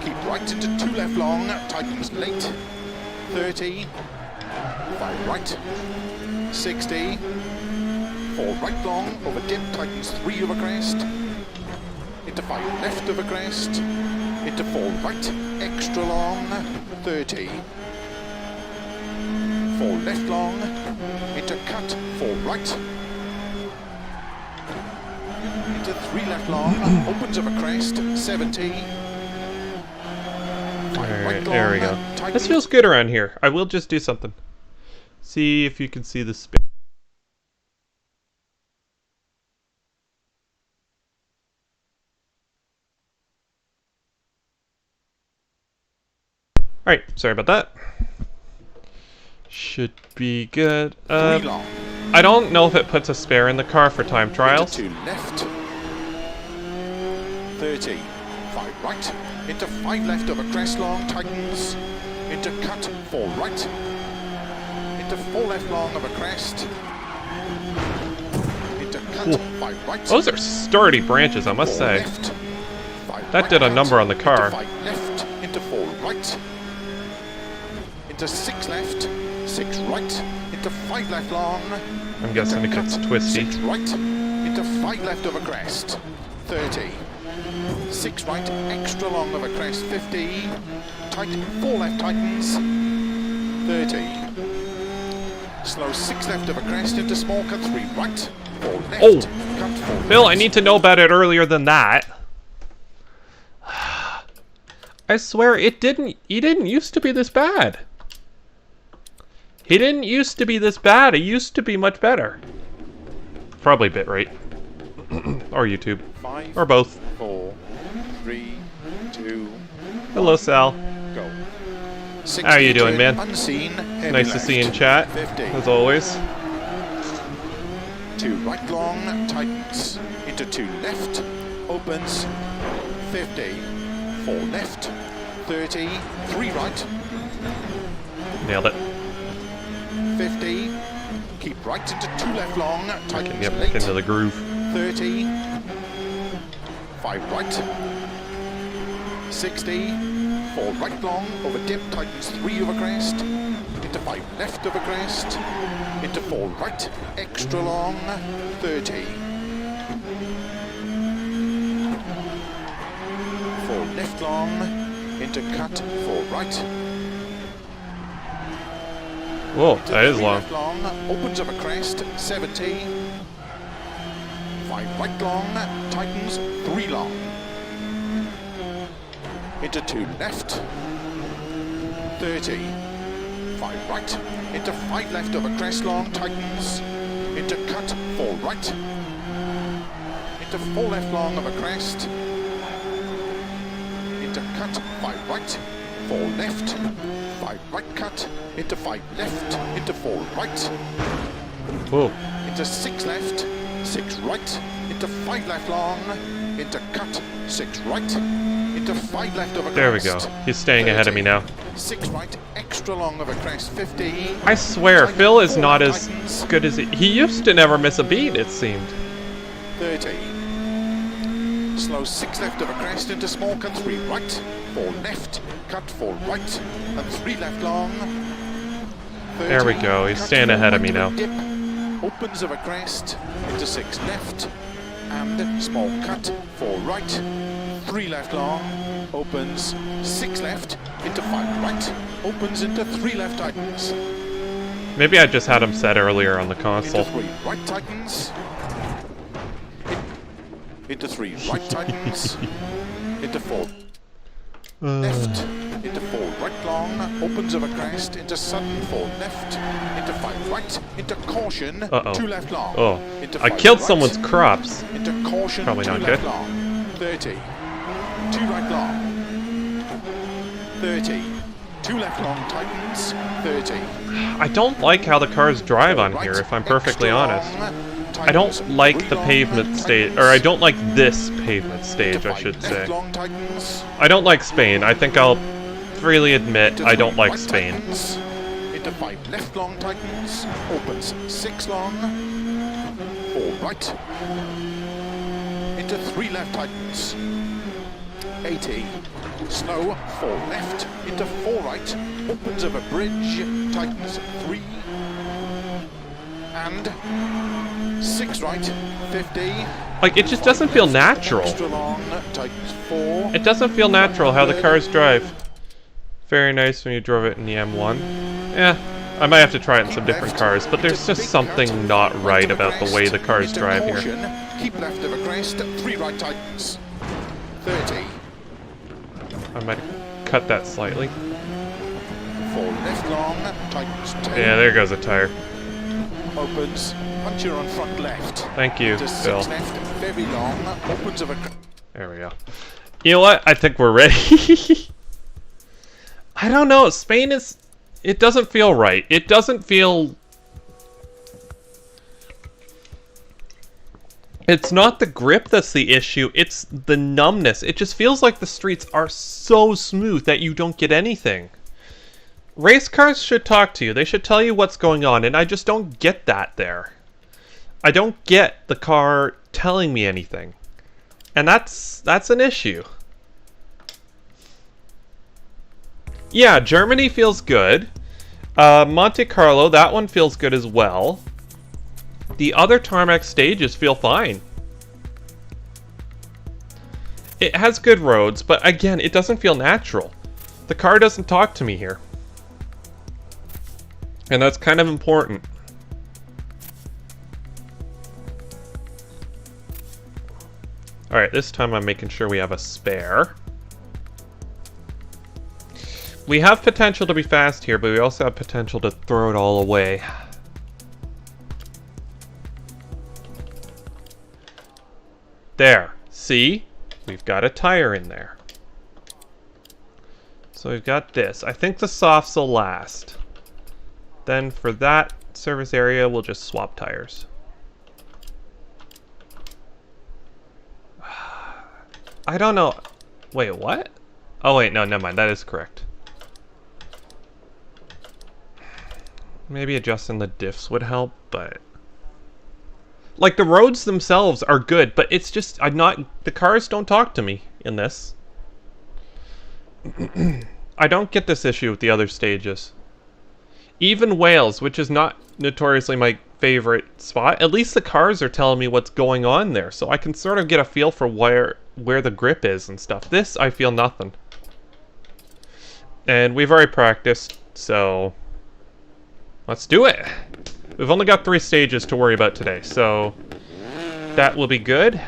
Keep right into 2 left long. Tightens late. 30. 5 right, 60, 4 right long, over dip, tightens 3 over crest, into 5 left over crest, into 4 right, extra long, 30, 4 left long, into cut, 4 right, into 3 left long, opens over crest, 70, Alright, there we go. This feels good around here. I will just do something. See if you can see the spin. Alright, sorry about that. Should be good. I don't know if it puts a spare in the car for time trials. Into 2 left, 30, 5 right, into 5 left over crest long, tightens, into cut, 4 right, into 4 left long over crest, into cut, 5 right. Those are sturdy branches, I must say. Left, that did a number on the car. Into 5 left, into 4 right, into 6 left, 6 right, into 5 left long. I'm guessing it gets twisty. 6 right, into 5 left over crest, 30. 6 right, extra long over crest, 50. Tight, 4 left tightens, 30. Slow 6 left over crest into small cut, 3 right, 4 left. Oh, cut, 4 Bill, left. I need to know about it earlier than that. I swear it didn't. He didn't used to be this bad. He didn't used to be this bad. He used to be much better. Probably bitrate. Or YouTube. 5, or both. 4, 3, 2. Hello, Sal. Go. How are you doing, man? Unseen, Nice to see you in chat, 50. as always. 2 right long, tightens, into 2 left, opens, 50, 4 left, 30, 3 right, Nailed it. 50, keep right into 2 left long, I can tightens get back late, into the groove. 30, 5 right, 60, 4 right long, over dip, tightens 3 over crest, into 5 left over crest, into 4 right, extra long, 30. 4 left long, into cut, 4 right. Whoa, that is long. Left long, opens over crest, 70. 5 right long, tightens, 3 long. Into 2 left, 30. 5 right, into 5 left over crest long, tightens, into cut, 4 right, into 4 left long over crest, into cut, 5 right, 4 left, 5 right cut, into 5 left, into 4 right, Whoa. into 6 left, 6 right, into 5 left long, into cut, 6 right, into 5 left over crest. There we go. He's staying ahead of me now. 6 right, extra long over crest, 50. I swear, Phil is not as good as he used to never miss a beat, it seemed. 30. Slow 6 left over crest into small cut, 3 right, 4 left, cut 4 right, and 3 left long. 30. There we go, he's staying ahead of me now. Dip, opens over crest, into 6 left, and small cut, 4 right, 3 left long, opens 6 left, into 5 right, opens into 3 left tightens. Maybe I just had him set earlier on the console. Into 3 right tightens. Into 3 right tightens. Into 4 left. Into 4 right long. Opens over crest. Into sudden 4 left. Into 5 right. Into caution. 2 left long. Oh, into I 5 killed right, someone's crops. Into caution. Probably 2 not left good. long. 30. 2 right long. 30. 2 left long tightens. 30. I don't like how the cars drive on here, if I'm perfectly honest. I don't like the pavement stage, or I don't like this pavement stage, I should say. I don't like Spain. I think I'll freely admit I don't like Spain. Into 5 left long tightens, opens 6 long, 4 right, into 3 left tightens, 80, slow 4 left, into 4 right, opens over bridge, tightens 3, and 6 right, 50. Like, it just doesn't feel natural. Extra long, tightens 4. It doesn't feel natural how the cars drive. Very nice when you drove it in the M1. Yeah, I might have to try it in some different cars, but there's just something not right about the way the cars drive here. Keep left of a crest, 3 right tightens. 30. I might cut that slightly. 4 left long, tightens 10. Yeah, there goes a tire. Opens, puncture on front left. Thank you, Into Phil. 6 left, very long, opens of a... There we go. You know what? I think we're ready. I don't know. Spain is... It doesn't feel right. It doesn't feel... It's not the grip that's the issue. It's the numbness. It just feels like the streets are so smooth that you don't get anything. Race cars should talk to you. They should tell you what's going on, and I just don't get that there. I don't get the car telling me anything. And that's an issue. Yeah, Germany feels good. Monte Carlo, that one feels good as well. The other tarmac stages feel fine. It has good roads, but again, it doesn't feel natural. The car doesn't talk to me here. And that's kind of important. Alright, this time I'm making sure we have a spare. We have potential to be fast here, but we also have potential to throw it all away. There. See? We've got a tire in there. So we've got this. I think the softs will last. Then for that service area, we'll just swap tires. I don't know. Wait, what? Oh wait, no, never mind. That is correct. Maybe adjusting the diffs would help, but... Like, the roads themselves are good, but it's just... The cars don't talk to me in this. I don't get this issue with the other stages. Even Wales, which is not notoriously my favorite spot, at least the cars are telling me what's going on there, so I can sort of get a feel for where the grip is and stuff. This, I feel nothing. And we've already practiced, so... Let's do it! We've only got 3 stages to worry about today, so... That will be good.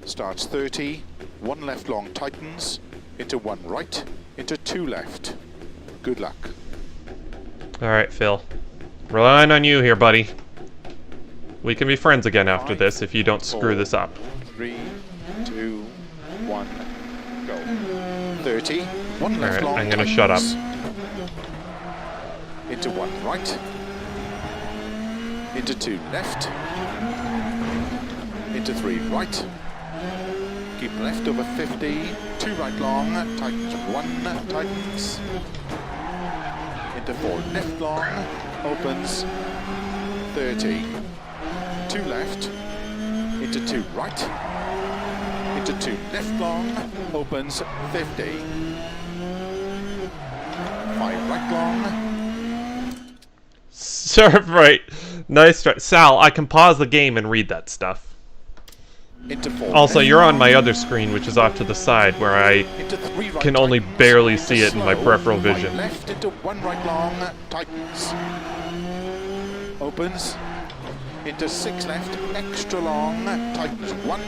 Starts 30, 1 left long tightens, into 1 right, into 2 left. Good luck. Alright, Phil. Relying on you here, buddy. We can be friends again after 5, this if you don't screw 4, this up. 3, 2, 1, go. 30. One left Alright, long. I'm gonna shut up. Into 1 right. Into 2 left. Into 3 right. Keep left over 50. 2 right long. Tightens 1. Tightens. Into 4 left long. Opens. 30. 2 left. Into 2 right. Into 2 left long. Opens. 50. 5 right long. Serve right. Nice try. Sal, I can pause the game and read that stuff. Into 4 Also, left you're on long. my other screen, which is off to the side, where I Into 3 right can only tightens. barely Into see it in my slow. peripheral 5 vision. left into 1 right long. Tightens. Opens. Into 6 left. Extra long. Tightens 1.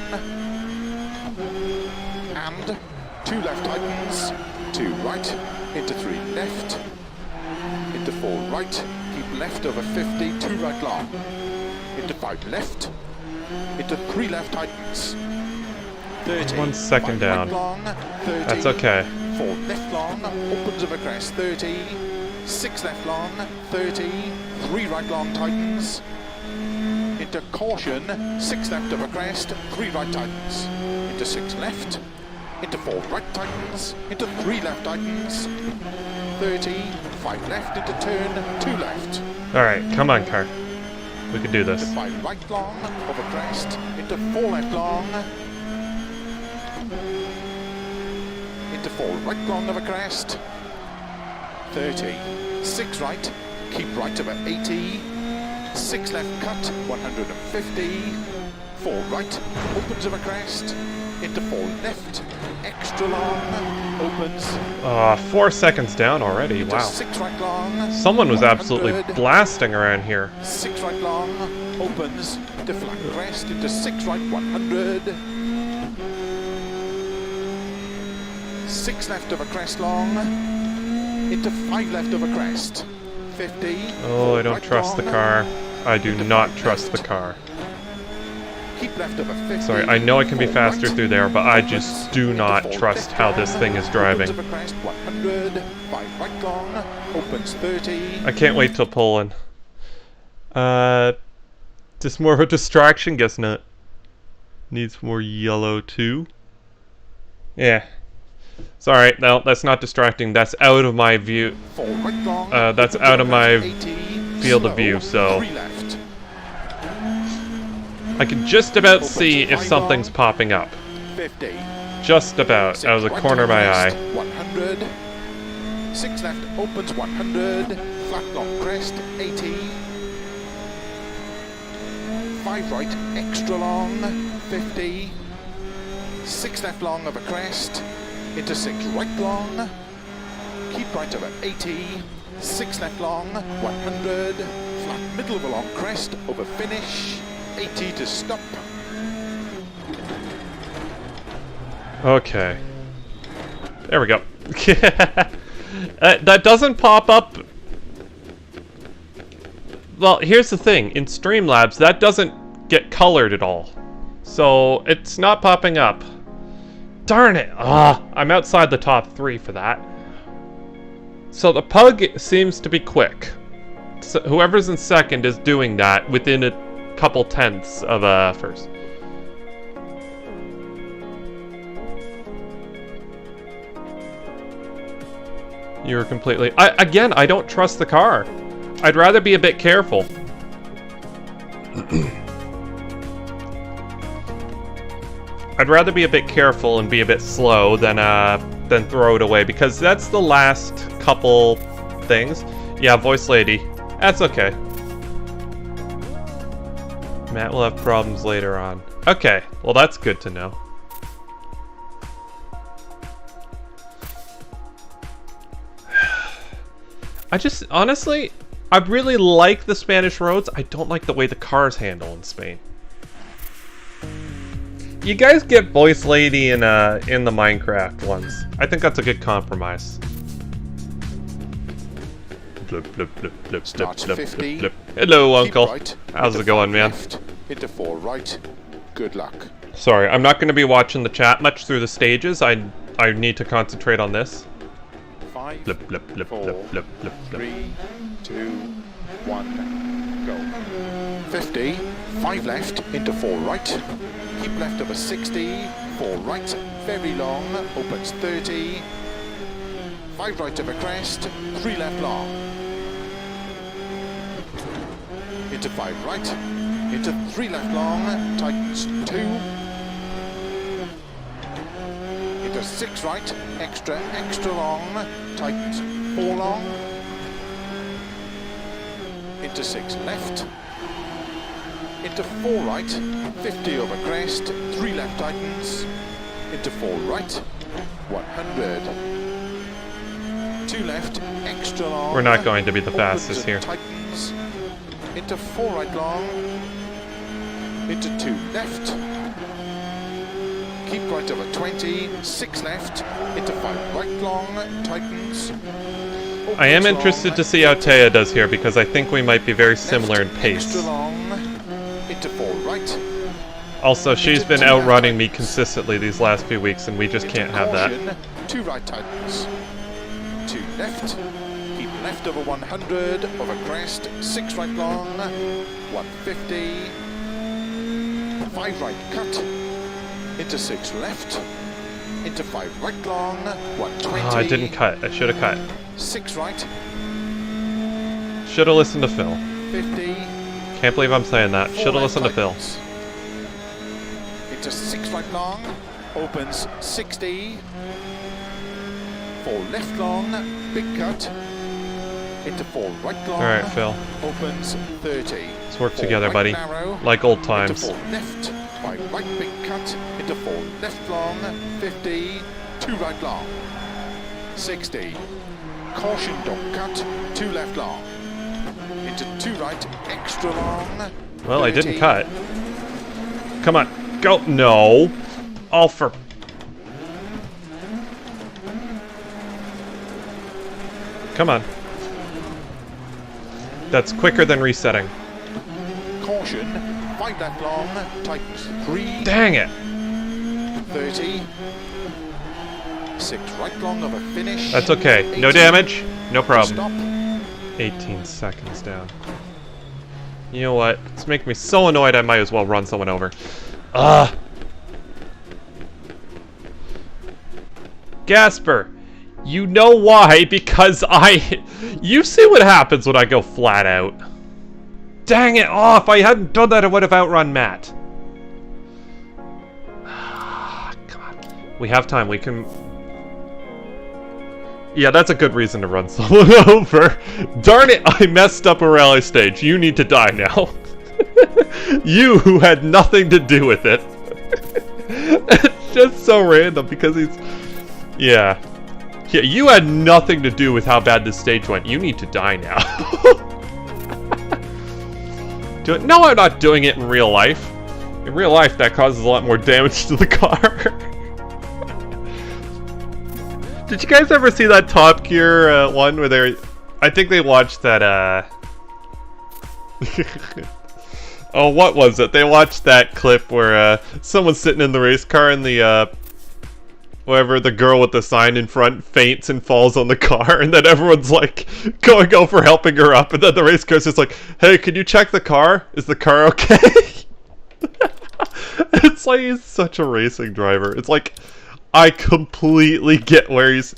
And 2 left tightens. 2 right. Into 3 left. Into 4 right. Keep left over 50. 2 right long. Into 5 left. Into 3 left tightens. 30. 1 second 5 down. Right long, 30. That's okay. 4 left long. Opens over crest. 30. 6 left long. 30. 3 right long tightens. Into caution. 6 left over crest. 3 right tightens. Into 6 left. Into 4 right tightens. Into 3 left tightens. 30. 5 left into turn. 2 left. Alright, come on, car. We can do Into this. 5 right long, over crest, into 4 left long, into 4 right long over crest, 30, 6 right, keep right over 80, 6 left cut, 150, 4 right, opens over crest, into 4 left, extra long, opens, 4 seconds down already, into wow. 6 right long, Someone was absolutely 100. blasting around here. 6 right long, opens, into flank crest, into 6 right, 100. 6 left over crest long, into 5 left over crest, 50. Oh, I don't right trust the long, car. I do into not 5 trust the left. car. Keep left over 50. Sorry, I know I can be 4 faster right, through there, but I opens, just do into not 4 trust left how this long, thing is driving. Opens over crest, 100. 5 right long, opens 30. I can't wait till Poland. Just more of a distraction? Guess not. Needs more yellow too. Yeah. Sorry, no, that's not distracting. That's out of my view. 4 right long, That's opens out of over my crest, 80. field of Slow, view, so 3 left. I can just about see if something's popping up. 50. Just about, out of the Right corner of my crest, eye. 100. 6 left opens 100. Flat long crest 80. 5 right extra long 50. 6 left long over crest. Into 6 right long. Keep right over 80. 6 left long 100. Flat middle of a long crest over finish. 80 to stop. Okay. There we go. That doesn't pop up. Well, here's the thing. In Streamlabs, that doesn't get colored at all. So, it's not popping up. Darn it. I'm outside the top 3 for that. So the pug seems to be quick. So whoever's in second is doing that within a couple tenths of a first. You're completely... Again, I don't trust the car. I'd rather be a bit careful. I'd rather be a bit careful and be a bit slow than throw it away, because that's the last couple things. Yeah, voice lady. That's okay. Matt will have problems later on. Okay, well that's good to know. Honestly, I really like the Spanish roads. I don't like the way the cars handle in Spain. You guys get voice lady in the Minecraft ones. I think that's a good compromise. blip, blip, blip, blip, Starts blip, 50. blip, blip. Hello, Keep Uncle. right, How's into it going, 5 man? left, into 4 right. Good luck. Sorry, I'm not going to be watching the chat much through the stages. I need to concentrate on this. 5, Blip, blip, blip, 4, blip, blip, blip, blip. 3, 2, 1, go. 50, 5 left, into 4 right. Keep left over 60, 4 right, very long, opens 30. 5 right over crest, 3 left long. Into 5 right, into 3 left long, tightens 2. Into 6 right, extra long, tightens 4 long. Into 6 left. Into 4 right, 50 over crest, 3 left tightens. Into 4 right, 100. 2 left, extra long. We're not going to be the opens fastest and here. Tightens. Into 4 right long. Into 2 left. Keep right over 20. 6 left. Into 5 right long. Tightens. I am Opens interested long, to see how Taya does here because I think we might be very similar in left, pace. Extra long. Into 4 right. Also, she's Into been 2 left outrunning me tightens. consistently these last few weeks, and we just can't have that. Caution, 2 right tightens. 2 left. Keep left over 100. Over crest. 6 right long. 150. 5 right cut. Into 6 left. Into 5 right long. 120. Oh, I didn't cut. I should have cut. 6 right. Should have listened to Phil. 50. Can't believe I'm saying that. 4 Should have right listened to Phil. tightens. Into 6 right long. Opens 60. 4 left long. Big cut. Into 4 right long. Alright, Phil. Opens 30. Let's work 4 together, right buddy. narrow, Like old into times. 4 left. 5 right big cut. Into 4 left long. 50. 2 right long. 60. Caution don't cut. 2 left long. Into 2 right extra long. Well, I 30. didn't cut. Come on. Go. No. All for... Come on. That's quicker than resetting. Caution. 5 left long. Tightens 3. Dang it. 30. 6 right long of a finish. That's okay. No 80. damage. No problem. Stop. 18 seconds down. You know what? It's making me so annoyed I might as well run someone over. Ugh. Gasper, you know why? Because you see what happens when I go flat out. Dang it! Oh, if I hadn't done that, I would have outrun Matt. Come on. We have time. We can... Yeah, that's a good reason to run someone over. Darn it, I messed up a rally stage. You need to die now. You who had nothing to do with it. It's just so random because he's... Yeah. Yeah, you had nothing to do with how bad this stage went. You need to die now. No, I'm not doing it in real life. In real life, that causes a lot more damage to the car. Did you guys ever see that Top Gear one where they I think they watched that, Oh, what was it? They watched that clip where, someone's sitting in the race car and the, whatever, the girl with the sign in front faints and falls on the car, and then everyone's like going over helping her up, and then the race car's just like, hey, can you check the car? Is the car okay? It's like he's such a racing driver. It's like, I completely get where he's...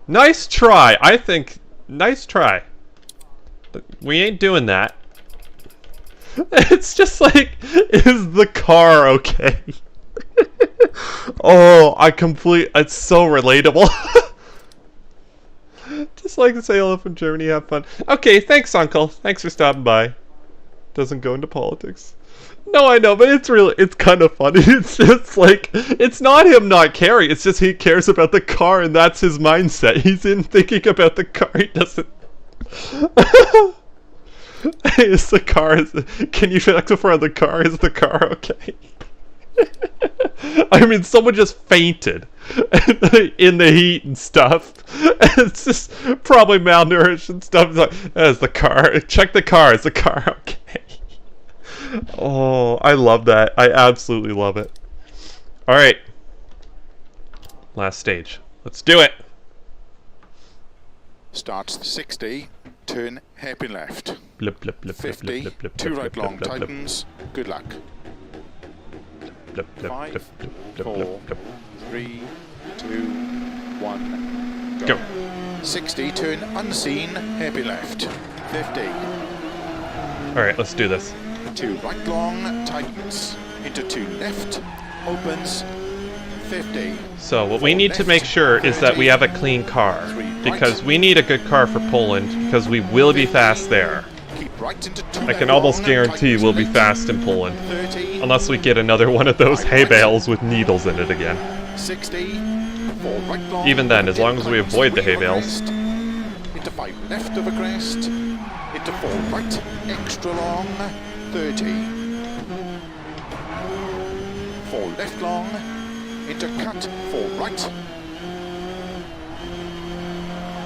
Nice try. I think, nice try. But we ain't doing that. It's just like, is the car okay? Oh, it's so relatable. Just like to say hello from Germany, have fun. Okay, thanks, Uncle. Thanks for stopping by. Doesn't go into politics. No, I know, but it's kind of funny. It's just like, it's not him not caring, it's just he cares about the car and that's his mindset. He's in thinking about the car, he doesn't... Can you check the front of the car? Is the car okay? I mean, someone just fainted in the heat and stuff. It's just probably malnourished and stuff. It's like, there's the car. Check the car. Is the car okay? Oh, I love that. I absolutely love it. All right. Last stage. Let's do it. Starts 60, turn hairpin left. Blip, blip, blip, 50, blip, blip, 2 blip, right blip, long blip, blip, tightens. Good luck. blip, blip, 5, blip, blip, blip, 4, blip, blip. 3, 2, 1, Go. 60, turn unseen, hairpin left. 50. All right, let's do this. 2 right long, tightens. Into 2 left, opens. 50. So what we need to make sure is that we have a clean car, because we need a good car for Poland, because we will be fast there. Keep right into 2 I can almost guarantee we'll be fast in Poland, 30. unless we get another one of those hay bales with needles in it again. 60. 4 right long. Even then, as long as we avoid the hay bales. Into 5 left of a crest. Into 4 right, extra long. 30. 4 left long. Into cut, 4 right.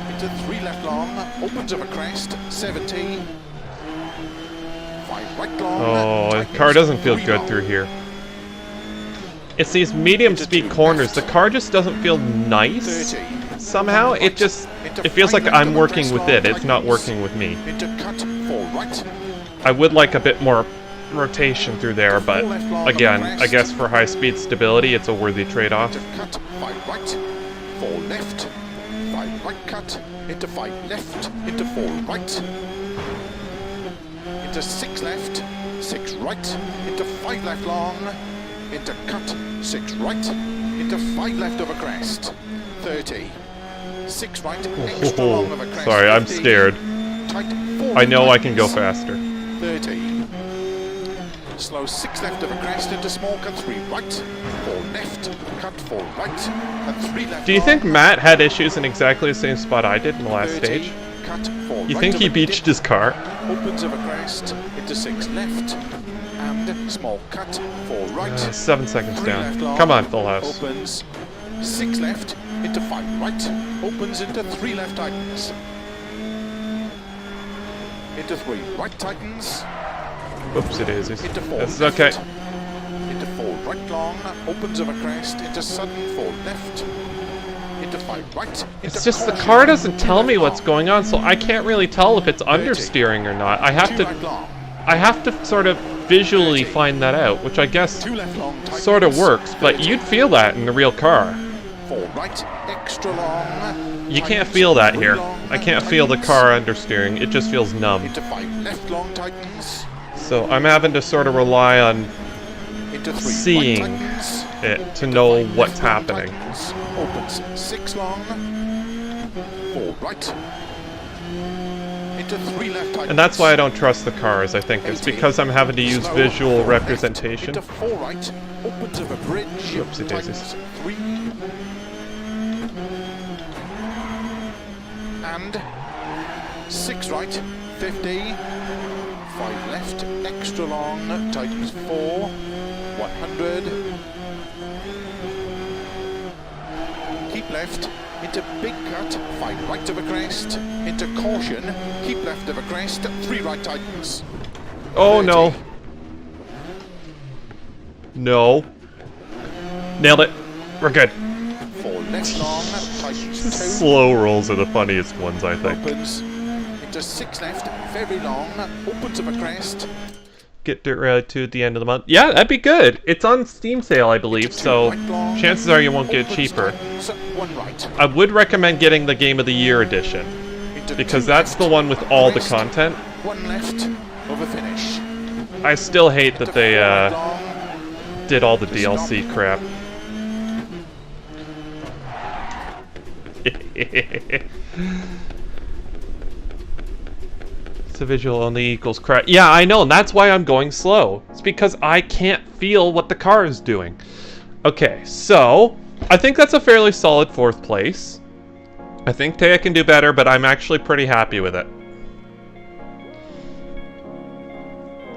Into 3 left long, opens of a crest, 70. 5 right long. Oh, the car doesn't feel good through here. It's these medium speed corners. The car just doesn't feel nice. 30. Somehow, it feels like I'm working with it. It's not working with me. Into cut, 4 right. I would like a bit more rotation through there, but again, I guess for high-speed stability, it's a worthy trade-off. Into cut, 5 right. 4 left. 5 right cut. Into 5 left. Into 4 right. Into 6 left. 6 right. Into 5 left long. Into cut, 6 right. Into 5 left of a crest. 30. 6 right. Extra long of a crest. Sorry, I'm 50. scared. Tight, 4 I know I can go tightens. faster. 30. Slow 6 left of a crest into small cut 3 right, 4 left, cut 4 right, and 3 left. Do you think Matt had issues in exactly the same spot I did in the last 30, stage? Cut 4 You right think of he a beached dip, his car? opens of a crest into 6 left, and small cut 4 right. 7 seconds 3 down. left long, Come on, full house. Opens 6 left into 5 right, opens into 3 left tightens. Into 3 right tightens. Oopsie daisies. Into 4 That's left, okay. Into 4 right long, opens of a crest, into sudden 4 left, into 5 right. It's just the car doesn't tell me what's going on, so I can't really tell if it's understeering or not. I have to sort of visually find that out, which I guess sort of works, but you'd feel that in the real car. 4 right, extra long. You can't feel that here. I can't feel the car understeering. It just feels numb. Into 5 left long tightens. So I'm having to sort of rely on Into 3 seeing right tightens. it to know what's happening. Opens 6 long. 4 right. Into 3 left tightens. And that's why I don't trust the cars, I think. It's because I'm having to use visual representation. Into 4 right. Opens of a bridge. Oopsie daisies. 3. And 6 right. 50. 5 left, extra long, tightens 4, 100. Keep left, into big cut, 5 right of a crest, into caution, keep left of a crest, 3 right tightens. Oh 30. no. No. Nailed it. We're good. 4 left long, tightens 2. Slow rolls are the funniest ones, I think. Opens, into 6 left, very long, opens of a crest. Get DiRT Rally 2 at the end of the month. Yeah, that'd be good. It's on Steam sale, I believe, so chances are you won't get it cheaper. 1 right. I would recommend getting the Game of the Year edition, because that's the one with all the content. 1 left, over finish. I still hate that they did all the DLC crap. So visual only equals crap. Yeah, I know, and that's why I'm going slow. It's because I can't feel what the car is doing. Okay, so I think that's a fairly solid 4th place. I think Taya can do better, but I'm actually pretty happy with it.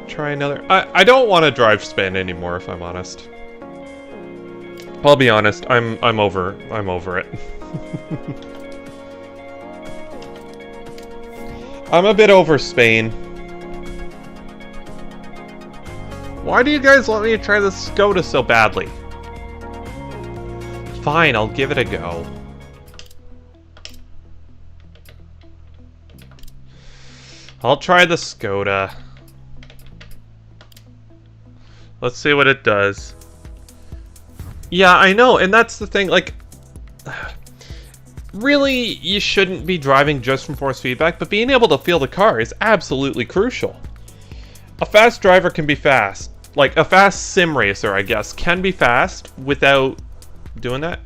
Try another. I don't want to drive spin anymore, if I'm honest. I'll be honest, I'm over it. I'm a bit over Spain. Why do you guys want me to try the Skoda so badly? Fine, I'll give it a go. I'll try the Skoda. Let's see what it does. Yeah, I know, and that's the thing, like... Really, you shouldn't be driving just from force feedback, but being able to feel the car is absolutely crucial. A fast driver can be fast. Like, a fast sim racer, I guess, can be fast without doing that.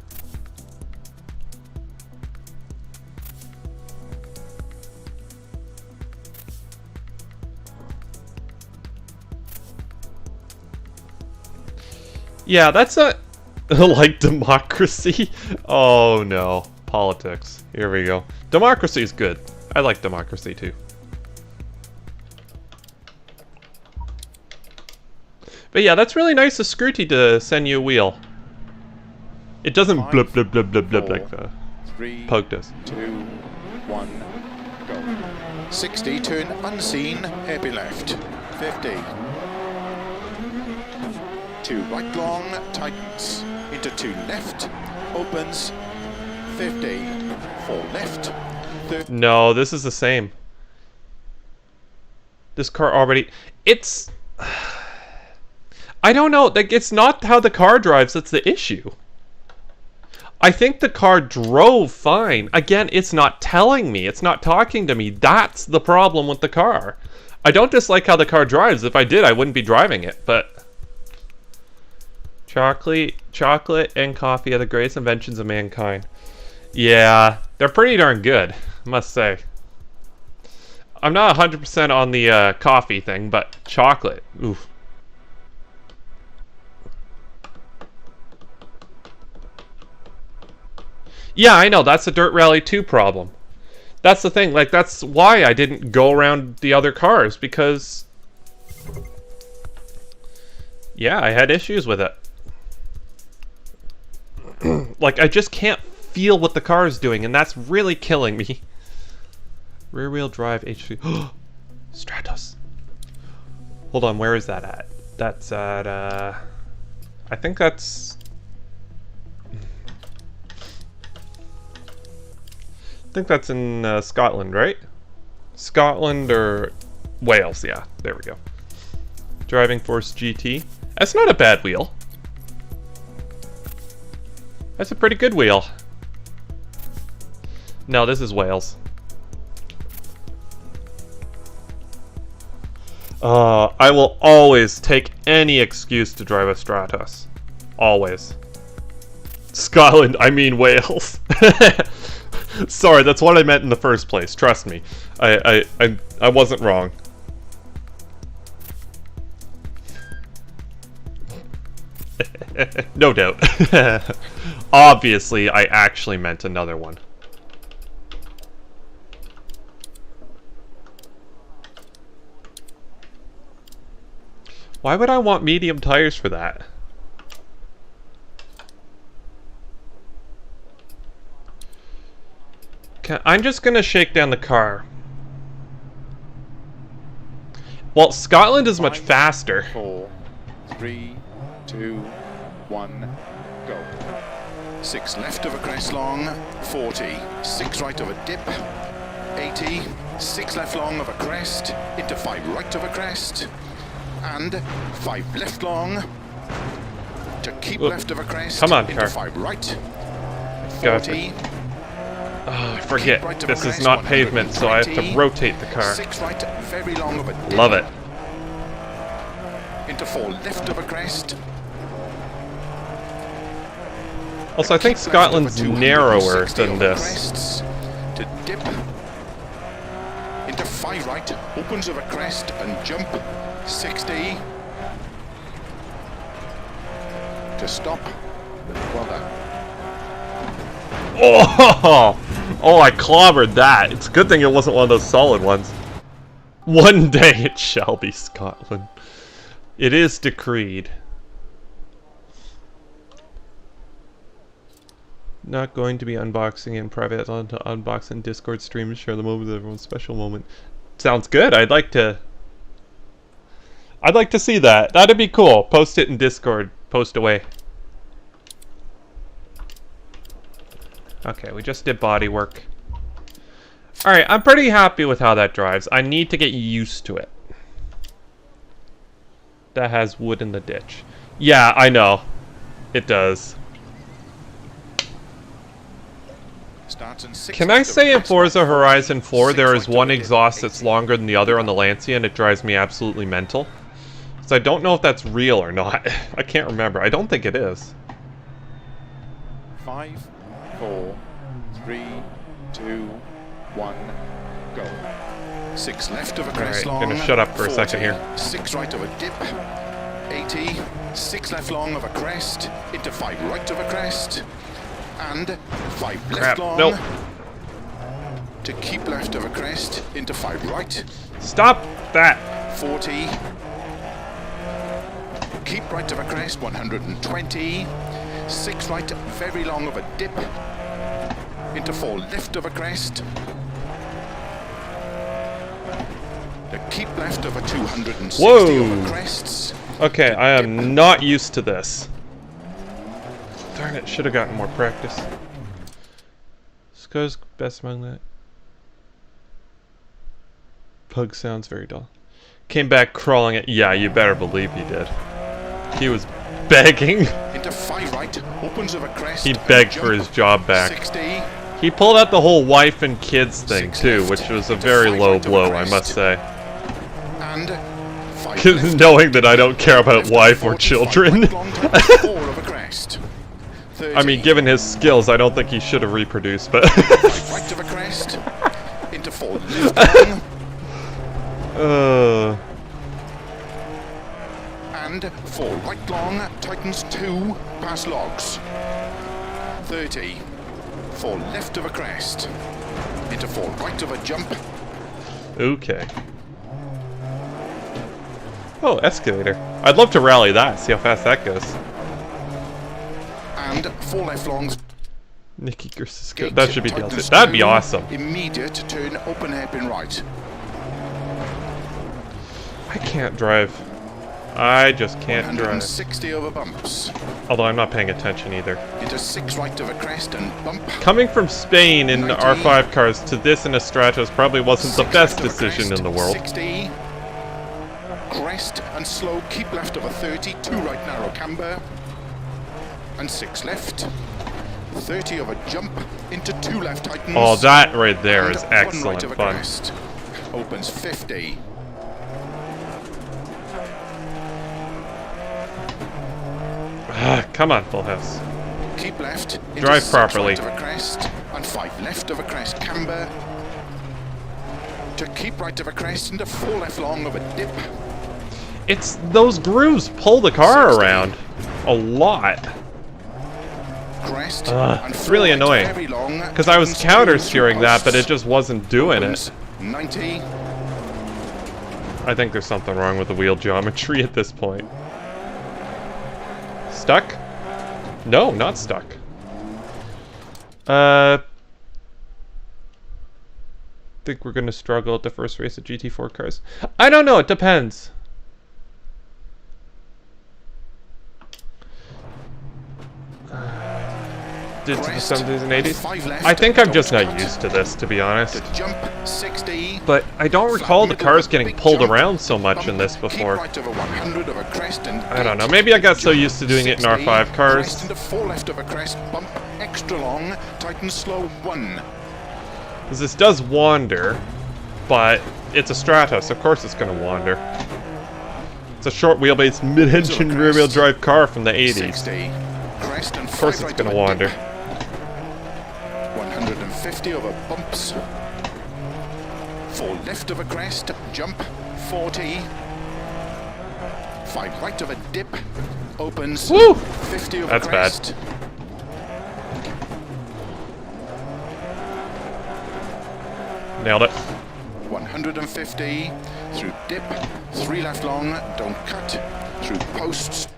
Yeah, that's a... like democracy? Oh no. Politics. Here we go. Democracy is good. I like democracy too. But yeah, that's really nice of Scrooty to send you a wheel. It doesn't blub blub blub blub blub like the Poke does. 2, 1, go. 60, turn unseen, hairpin left. 50. 2 right long, tightens. Into 2 left, opens. 50. 4 left. 30. No, this is the same. This car already... It's... I don't know, like, it's not how the car drives that's the issue. I think the car drove fine. Again, it's not telling me. It's not talking to me. That's the problem with the car. I don't dislike how the car drives. If I did, I wouldn't be driving it, but... Chocolate and coffee are the greatest inventions of mankind. Yeah, they're pretty darn good, I must say. I'm not 100% on the coffee thing, but chocolate, oof. Yeah, I know, that's a Dirt Rally 2 problem. That's the thing, like, that's why I didn't go around the other cars, because... Yeah, I had issues with it. Like, I just can't feel what the car is doing, and that's really killing me. Rear-wheel drive HV... Stratos. Hold on, where is that at? That's at, I think that's... I think that's in Scotland, right? Scotland or Wales, yeah. There we go. Driving Force GT. That's not a bad wheel. That's a pretty good wheel. No, this is Wales. I will always take any excuse to drive a Stratos. Always. Scotland, I mean Wales. Sorry, that's what I meant in the first place. Trust me. I wasn't wrong. No doubt. Obviously, I actually meant another one. Why would I want medium tires for that? Okay, I'm just gonna shake down the car. Well, Scotland is much faster. 4, 3, 2, 1, go. 6 left of a crest long, 40. 6 right of a dip, 80. 6 left long of a crest, into 5 right of a crest, and 5 left long, to keep left of a crest, come on, into car. 5 right, Go. 40. Oh, I forget. Right this is not pavement, so I have to rotate the car. 6 right, very long of a dip. Love it. Into 4 left of a crest. Also, I think Scotland's narrower than this. To dip. Into 5 right, opens of a crest and jump. 60. To stop. Well done. Oh! Oh, I clobbered that. It's a good thing it wasn't one of those solid ones. One day it shall be Scotland. It is decreed. Not going to be unboxing in private. On to unbox in Discord stream. Share the moment with everyone's special moment. Sounds good. I'd like to see that. That'd be cool. Post it in Discord. Post away. Okay, we just did body work. Alright, I'm pretty happy with how that drives. I need to get used to it. That has wood in the ditch. Yeah, I know. It does. Can I say in Forza Horizon 4 there is one exhaust that's longer than the other on the Lancia and it drives me absolutely mental? So I don't know if that's real or not. I can't remember. I don't think it is. 5, 4, 3, 2, 1, go. 6 left of a crest long. Gonna shut up for a second here. 6 right of a dip. 80. 6 left long of a crest. Into 5 right of a crest. And 5 left long. Nope. To keep left of a crest. Into 5 right. Stop that. 40. Keep right of a crest. 120. 6 right, very long of a dip. Into 4 left of a crest. To keep left of a 260 over crests. Okay, I am not used to this. Darn it, should have gotten more practice. Sco's best among that. Pug sounds very dull. Came back crawling it. Yeah, you better believe he did. He was begging. Into 5 right, opens of a crest. He begged for his job back. 60. He pulled out the whole wife and kids thing too, which was a very low blow, I must say. And 5 knowing that I don't care about wife or children. I mean, given his skills, I don't think he should have reproduced, but... right of a crest. Into 4 left long. And 4 right long, tightens 2, past logs. 30. 4 left of a crest. Into 4 right of a jump. Okay. Oh, escalator. I'd love to rally that, see how fast that goes. And 4 left longs. Nikki Gersisko. That should be Dell. That'd be awesome. Immediate turn, open hairpin right. I can't drive. I just can't drive. 160 over bumps. Although I'm not paying attention either. Into 6 right of a crest and bump. Coming from Spain in R5 cars to this in a Stratos probably wasn't the best decision in the world. 60. Crest and slow, keep left of a 30, 2 right narrow camber. And 6 left. 30 of a jump into 2 left tightens. Oh, that right there is excellent right fun. Crest. Opens 50. Come on, full house. Keep left. Drive properly. Right of a crest and 5 left of a crest camber. To keep right of a crest into 4 left long of a dip. It's those grooves pull the car around a lot. Crest it's really annoying because I was counter steering that, but it just wasn't doing it. 90. I think there's something wrong with the wheel geometry at this point. Stuck? No, not stuck. Think we're gonna struggle at the first race of GT4 cars. I don't know, it depends. Did to the 70s and 80s? I think I'm just not used to this, to be honest. But I don't recall the cars getting pulled around so much in this before. I don't know, maybe I got so used to doing it in R5 cars. Because this does wander, but it's a Stratos, of course it's going to wander. It's a short wheelbase mid-engine rear-wheel drive car from the 80s. Of course it's going to wander. 150 over bumps. 4 left of a crest, jump, 40. 5 right of a dip, opens. Woo! 50 over That's crest. bad. Nailed it. 150 through dip, 3 left long, don't cut, through posts.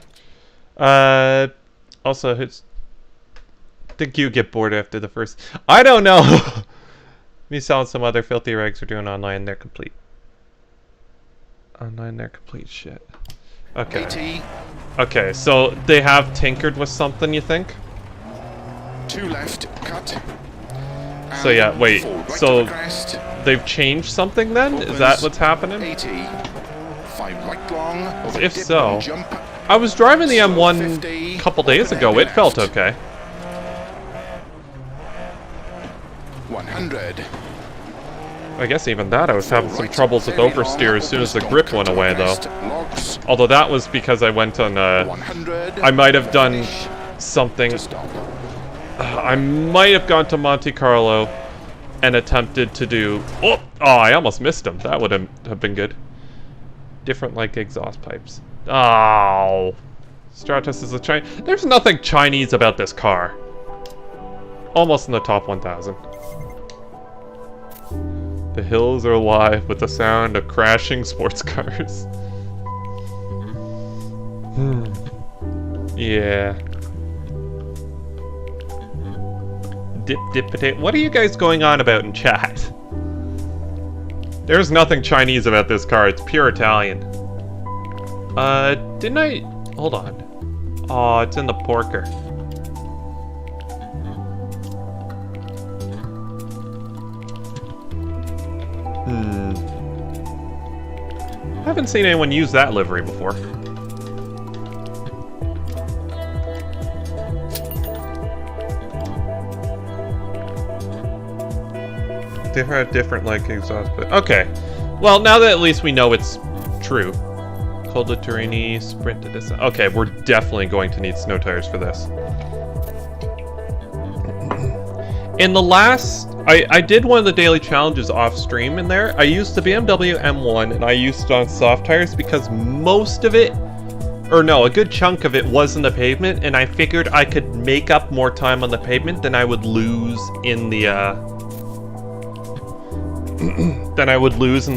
Also hits think you get bored after the first... I don't know! Me selling some other filthy regs are doing online, they're complete. Online, they're complete shit. Okay. 80. Okay, so they have tinkered with something, you think? 2 left, cut. So yeah, wait, Right so crest, they've changed something then? Is that what's happening? 80. 5 right long. Over If dip so, and jump. I was driving the M1 50, a couple days ago, it felt okay. 100. I guess even that I was having some troubles with oversteer as soon as the grip went away though. Although that was because I went on I might have done something. I might have gone to Monte Carlo and attempted to do... Oh, I almost missed him. That would have been good. Different like exhaust pipes. Oh. Stratus is a Chinese... There's nothing Chinese about this car. Almost in the top 1,000. The hills are alive with the sound of crashing sports cars. Yeah. Dip potato. What are you guys going on about in chat? There's nothing Chinese about this car. It's pure Italian. Didn't I... Hold on. Oh, it's in the porker. Haven't seen anyone use that livery before. Different like exhaust, but okay. Well, now that at least we know it's true. Colda Turini, sprint to this. Okay, we're definitely going to need snow tires for this. In the last, I did one of the daily challenges off stream in there. I used the BMW M1 and I used it on soft tires because most of it, or no, a good chunk of it was in the pavement, and I figured I could make up more time on the pavement than I would lose in the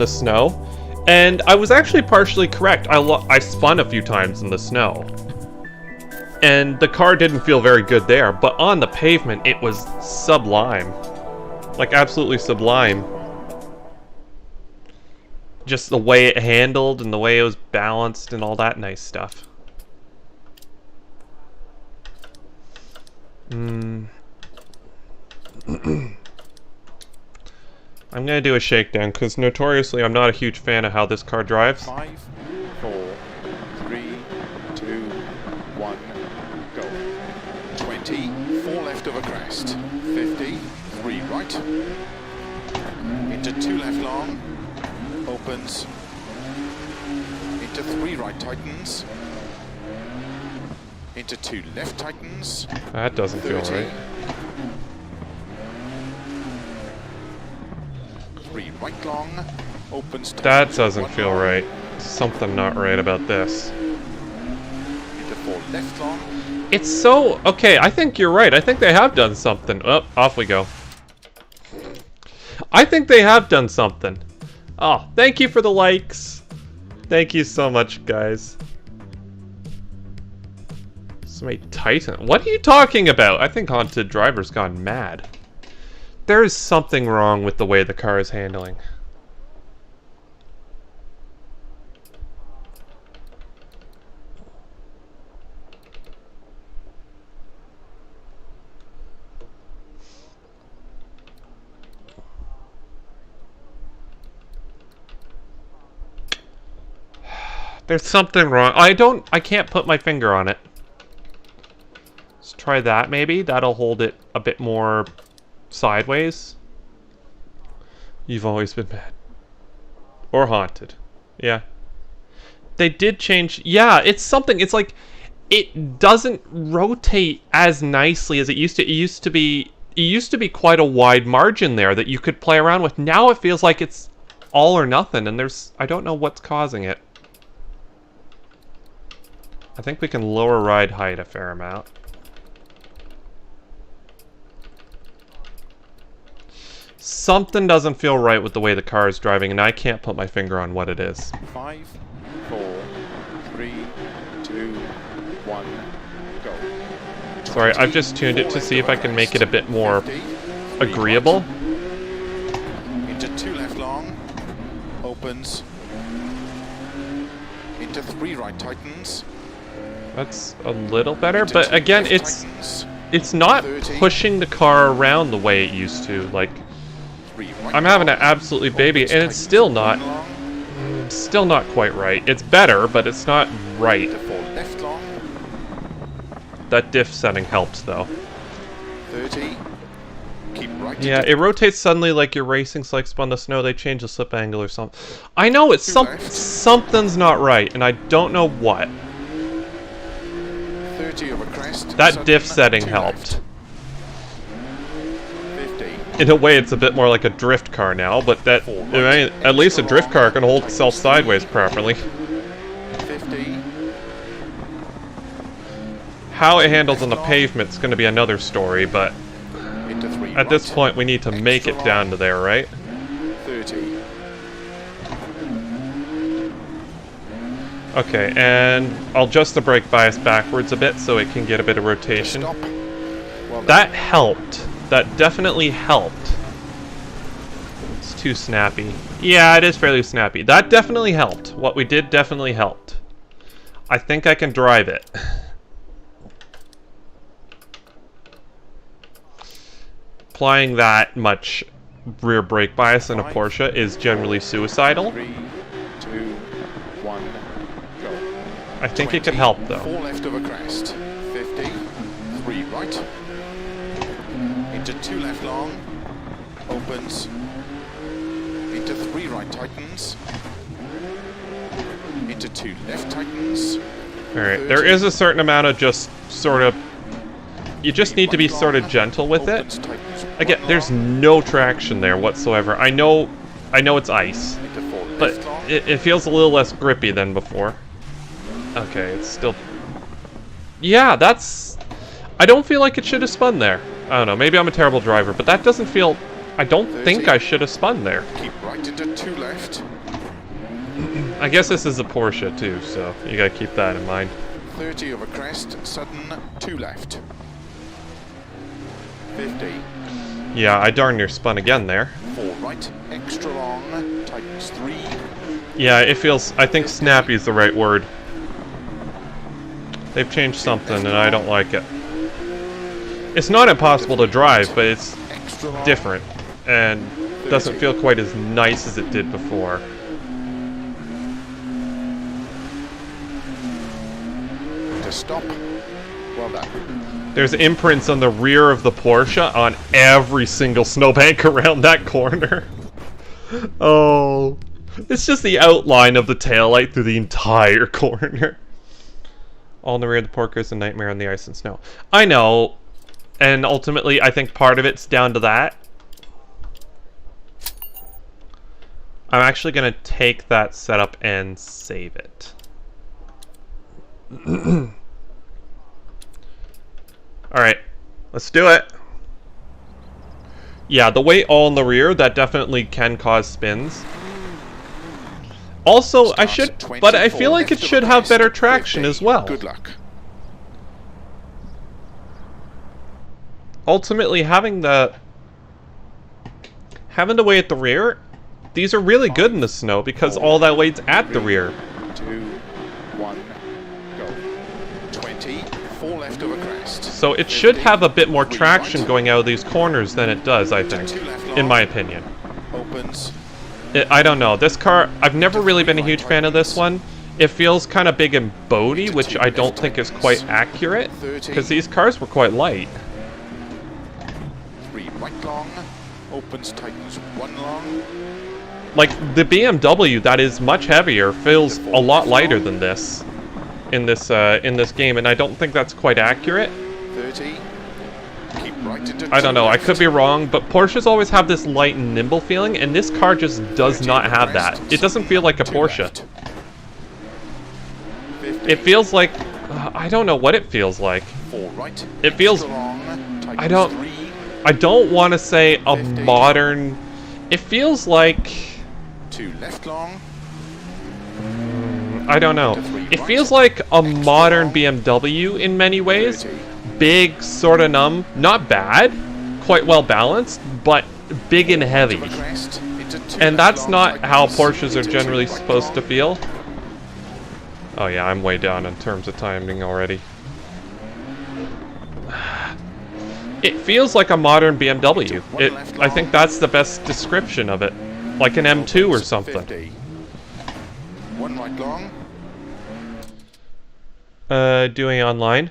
snow. And I was actually partially correct. I spun a few times in the snow. And the car didn't feel very good there, but on the pavement, it was sublime. Like, absolutely sublime. Just the way it handled and the way it was balanced and all that nice stuff. I'm gonna do a shakedown, because notoriously I'm not a huge fan of how this car drives. 5, 4, 3, 2, 1, go. 20, 4 left over crest. 50, 3 right. Into 2 left long. Opens. Into 3 right tightens. Into 2 left tightens. That doesn't feel right. 3 right long. Opens. That doesn't feel right. Something not right about this. Into 4 left long. It's so... Okay, I think you're right. I think they have done something. Oh, off we go. I think they have done something. Oh, thank you for the likes. Thank you so much, guys. Somebody Titan. What are you talking about? I think Haunted Driver's gone mad. There is something wrong with the way the car is handling. There's something wrong. I can't put my finger on it. Let's try that maybe. That'll hold it a bit more sideways. You've always been mad. Or haunted. Yeah. They did change. Yeah, it's something. It's like it doesn't rotate as nicely as it used to. It used to be quite a wide margin there that you could play around with. Now it feels like it's all or nothing, and I don't know what's causing it. I think we can lower ride height a fair amount. Something doesn't feel right with the way the car is driving, and I can't put my finger on what it is. 5, 4, 3, 2, 1, go. Sorry, I've just tuned it to see if I can make it a bit more agreeable. Into 2 left long, opens. Into 3 right tightens. That's a little better, but again, it's not pushing the car around the way it used to. Like, I'm having to absolutely baby it, and it's still not quite right. It's better, but it's not right. That diff setting helps, though. 30. Keep right. Yeah, it rotates suddenly like you're racing slicks on the snow. They change the slip angle or something. I know it's something's not right, and I don't know what. 30 over crest. That diff setting helped. 50. In a way, it's a bit more like a drift car now, but that at least a drift car can hold itself sideways properly. 50. How it handles on the pavement's going to be another story, but Into 3 at this right. point we need to make it down to there, right? 30. Okay, and I'll adjust the brake bias backwards a bit so it can get a bit of rotation. Stop. Well That helped. That definitely helped. It's too snappy. Yeah, it is fairly snappy. That definitely helped. What we did definitely helped. I think I can drive it. Applying that much rear brake bias in a Porsche is generally suicidal. 3, 2, 1, go. I think it could help, though. 4 left over crest. 50. 3 right. Into 2 left long. Opens. Into 3 right tightens. Into 2 left tightens. Alright, there is a certain amount of just sort of... You just need to be sort of gentle with it. Again, there's no traction there whatsoever. I know it's ice, but it feels a little less grippy than before. Okay, it's still... Yeah, that's... I don't feel like it should have spun there. I don't know, maybe I'm a terrible driver, but that doesn't feel... I don't think I should have spun there. Keep right into 2 left. I guess this is a Porsche too, so you gotta keep that in mind. 30 over crest, sudden 2 left. 50. Yeah, I darn near spun again there. 4 right, extra long, tightens 3. Yeah, it feels... I think snappy is the right word. They've changed something and I don't like it. It's not impossible to drive, but it's different and doesn't feel quite as nice as it did before. To stop. Well done. There's imprints on the rear of the Porsche on every single snowbank around that corner. Oh. It's just the outline of the taillight through the entire corner. All in the rear of the Porsche is a nightmare on the ice and snow. I know. And ultimately, I think part of it's down to that. I'm actually going to take that setup and save it. Alright, let's do it. Yeah, the weight all in the rear, that definitely can cause spins. Also, I feel like it should have better traction as well. Good luck. Ultimately, having the weight at the rear, these are really good in the snow because all that weight's at the rear. 2, 1, go. 20, 4 left over crest. So it should have a bit more traction going out of these corners than it does, I think, in my opinion. Opens. I don't know. This car, I've never really been a huge fan of this one. It feels kind of big and boaty, which I don't think is quite accurate, because these cars were quite light. 3 right long. Opens, tightens 1 long. Like, the BMW that is much heavier feels a lot lighter than this in this game, and I don't think that's quite accurate. 30. Keep right into I don't know, I could be wrong, but Porsches always have this light and nimble feeling, and this car just does not have that. It doesn't feel like a Porsche. It feels like... I don't know what it feels like. 4 right. It feels... I don't want to say a modern... It feels like... 2 left long. I don't know. It feels like a modern BMW in many ways, big, sort of numb. Not bad. Quite well balanced, but big and heavy. And that's not how Porsches are generally supposed to feel. Oh yeah, I'm way down in terms of timing already. It feels like a modern BMW. I think that's the best description of it. Like an M2 or something. One right long. Doing online.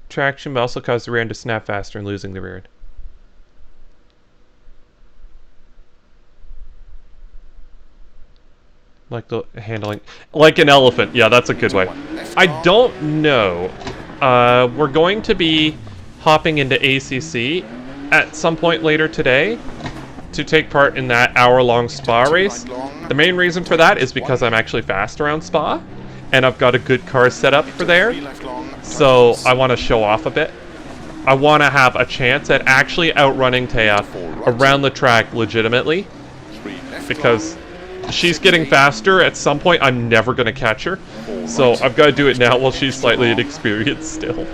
Traction, but also cause the rear end to snap faster and losing the rear end. Like the handling, like an elephant. Yeah, that's a good way. I don't know. We're going to be hopping into ACC at some point later today to take part in that hour-long Spa race. The main reason for that is because I'm actually fast around Spa, and I've got a good car set up for there. So I want to show off a bit. I want to have a chance at actually outrunning Thea around the track legitimately, because she's getting faster. At some point, I'm never going to catch her. So I've got to do it now while she's slightly inexperienced still.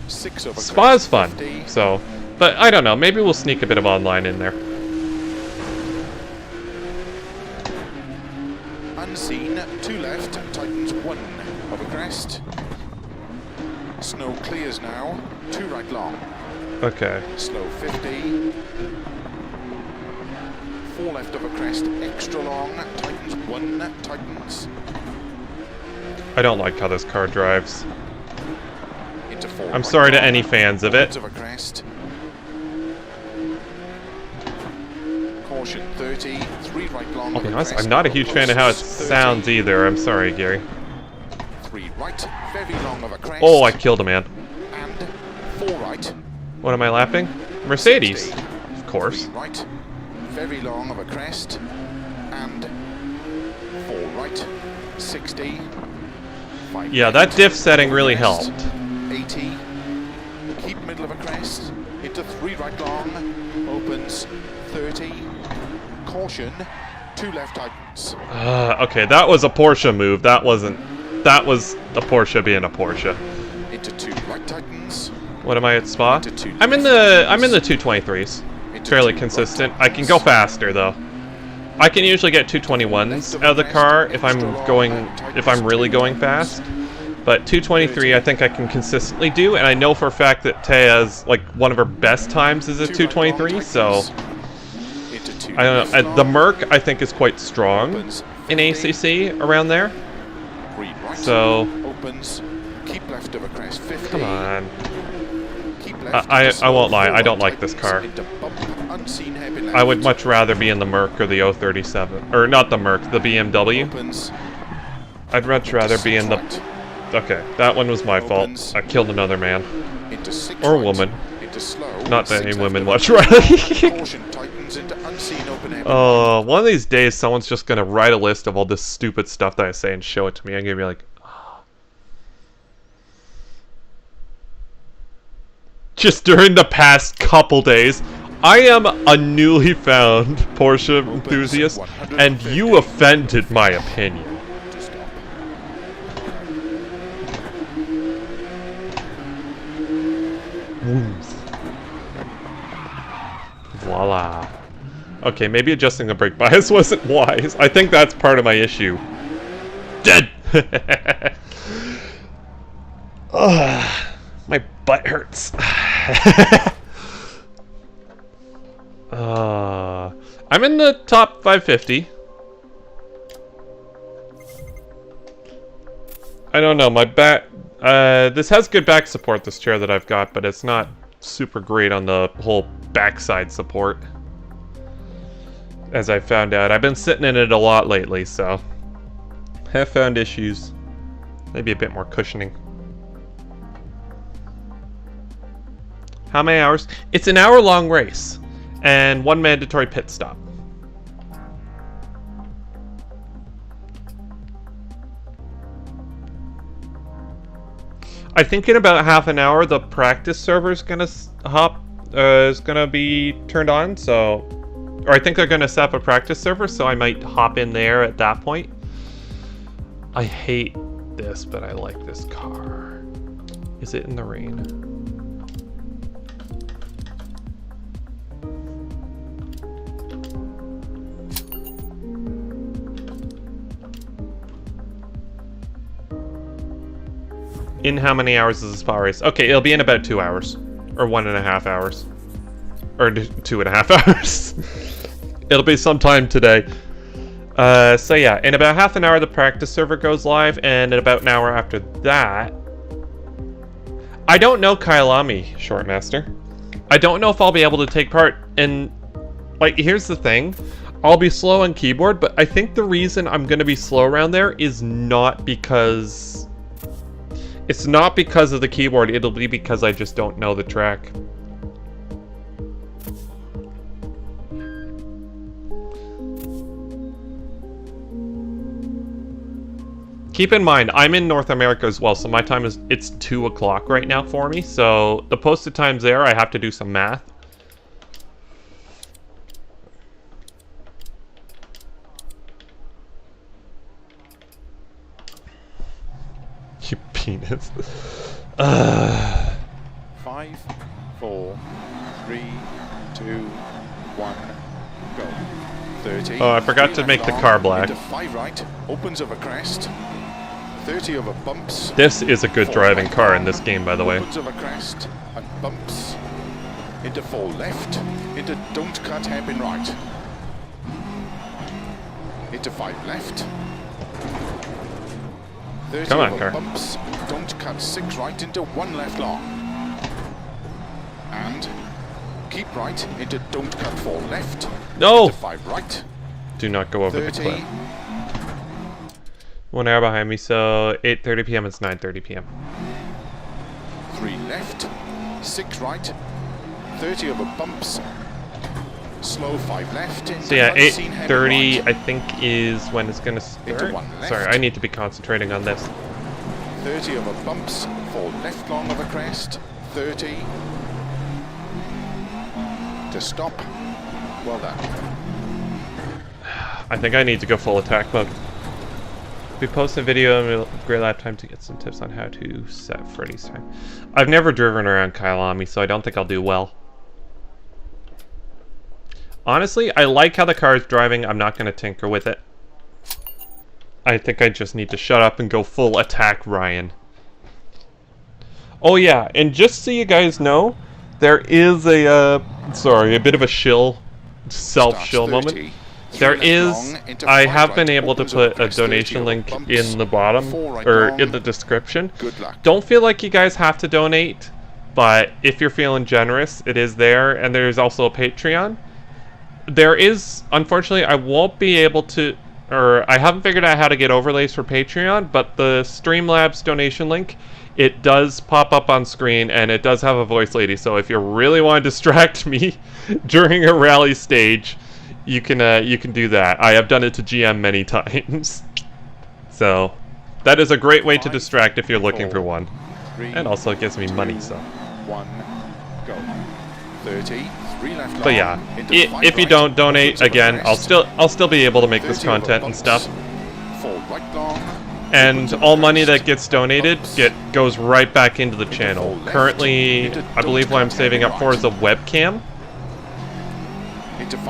Spa's fun. So, but I don't know. Maybe we'll sneak a bit of online in there. Unseen, 2 left, tightens 1 over crest. Snow clears now, 2 right long. Okay. Slow 50. 4 left over crest, extra long, tightens 1, tightens. I don't like how this car drives. Into 4 I'm sorry to any fans of it. Over crest. Caution 30, 3 right long. I'll be honest, I'm not a huge fan of how it sounds either. I'm sorry, Gary. 3 right, very long over crest. Oh, I killed a man. And 4 right. What am I lapping? Mercedes, of course. 3 right, very long over crest. And 4 right, 60. 5 Yeah, that diff setting really helped. 80. Keep middle of a crest. Into 3 right long. Opens 30. Caution. 2 left tightens. Okay, that was a Porsche move. That wasn't. That was a Porsche being a Porsche. Into 2 right tightens. What am I at Spa? I'm in the 223s. Fairly consistent. I can go faster though. I can usually get 221s out of the car if I'm really going fast. But 223 I think I can consistently do, and I know for a fact that Taya's, like, one of her best times is a 223, so I don't know. The Merc I think is quite strong in ACC around there. So come on. I won't lie, I don't like this car. I would much rather be in the Merc or the 037, or not the Merc, the BMW. I'd much rather be in the... Okay, that one was my fault. I killed another man. Or woman. Not that any women watch Rally. Oh, one of these days someone's just gonna write a list of all this stupid stuff that I say and show it to me. I'm gonna be like... Oh. Just during the past couple days, I am a newly found Porsche enthusiast, and you offended my opinion. Voila. Okay, maybe adjusting the brake bias wasn't wise. I think that's part of my issue. Dead! My butt hurts. I'm in the top 550. I don't know, my back... this has good back support, this chair that I've got, but it's not super great on the whole backside support. As I found out. I've been sitting in it a lot lately, so... have found issues. Maybe a bit more cushioning. How many hours? It's an hour-long race. And 1 mandatory pit stop. I think in about half an hour the practice server is gonna be turned on, so, or I think they're gonna set up a practice server, so I might hop in there at that point. I hate this, but I like this car. Is it in the rain? In how many hours is this power race? Okay, it'll be in about 2 hours. Or 1.5 hours. Or 2.5 hours. It'll be sometime today. So yeah, in about half an hour the practice server goes live, and in about an hour after that... I don't know Kyalami, Shortmaster. I don't know if I'll be able to take part, and... Like, here's the thing. I'll be slow on keyboard, but I think the reason I'm gonna be slow around there is not because... It's not because of the keyboard, it'll be because I just don't know the track. Keep in mind, I'm in North America as well, so my time is, it's 2 o'clock right now for me, so the posted time's there, I have to do some math. You penis. 5, 4, 3, 2, 1, go. 30. Oh, I forgot to make the car black. Into 5 right, opens of a crest. 30 over bumps. This is a good driving car in this game, by the way. Opens of a crest and bumps. Into 4 left. Into don't cut hairpin right. Into 5 left. 30 Come on, over car. bumps. Don't cut 6 right into 1 left long. And keep right into don't cut 4 left. No! Into 5 right. Do not go over 30. the cliff. 1 hour behind me, so 8:30 p.m. It's 9:30 p.m. 3 left. 6 right. 30 over bumps. Slow 5 left. So yeah, unseen heavy 8:30 right. I think is when it's gonna Into start. 1 left. Sorry, I need to be concentrating on this. 30 over bumps. 4 left long of a crest. 30. To stop. Well done. I think I need to go full attack mode. We post a video and we'll great lap time to get some tips on how to set Freddy's time. I've never driven around Kyalami, so I don't think I'll do well. Honestly, I like how the car is driving. I'm not going to tinker with it. I think I just need to shut up and go full attack Ryan. Oh yeah, and just so you guys know, there is a, a bit of a self-shill moment. There is, I have been able to put a donation link in the bottom, or in the description. Don't feel like you guys have to donate, but if you're feeling generous, it is there, and there's also a Patreon. There is, unfortunately, I won't be able to, or I haven't figured out how to get overlays for Patreon, but the Streamlabs donation link, it does pop up on screen, and it does have a voice lady, so if you really want to distract me during a rally stage, you can do that. I have done it to GM many times. So, that is a great way to distract if you're looking for one. And also it gives me money, so. 1, go. 30, 3 left long. But yeah, if you don't donate, again, I'll still be able to make this content and stuff. 4 right long. And all money that gets donated goes right back into the channel. Currently, I believe what I'm saving up for is a webcam.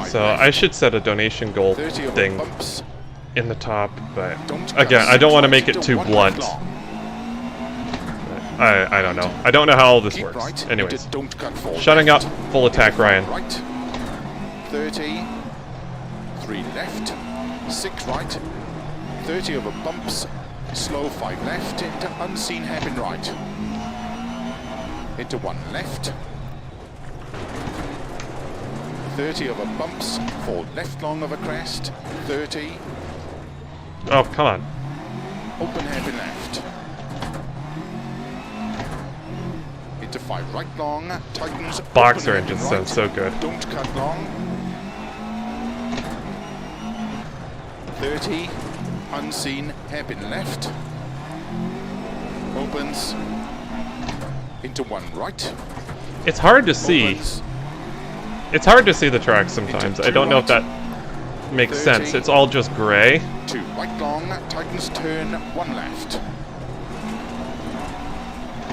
So I should set a donation goal thing in the top, but again, I don't want to make it too blunt. I don't know. I don't know how all this works. Anyways, shutting up, full attack Ryan. 30, 3 left, 6 right, 30 over bumps, slow 5 left into unseen hairpin right, into 1 left. 30 over bumps, 4 left long of a crest, 30. Oh, come on. Open hairpin left. Into 5 right long, tightens. Boxer engine sounds so good. Don't cut long. 30, unseen hairpin left. Opens. Into 1 right. It's hard to see. Opens. It's hard to see the track sometimes. I don't know if that makes 30, sense. It's all just gray. 2 right long, tightens turn, 1 left.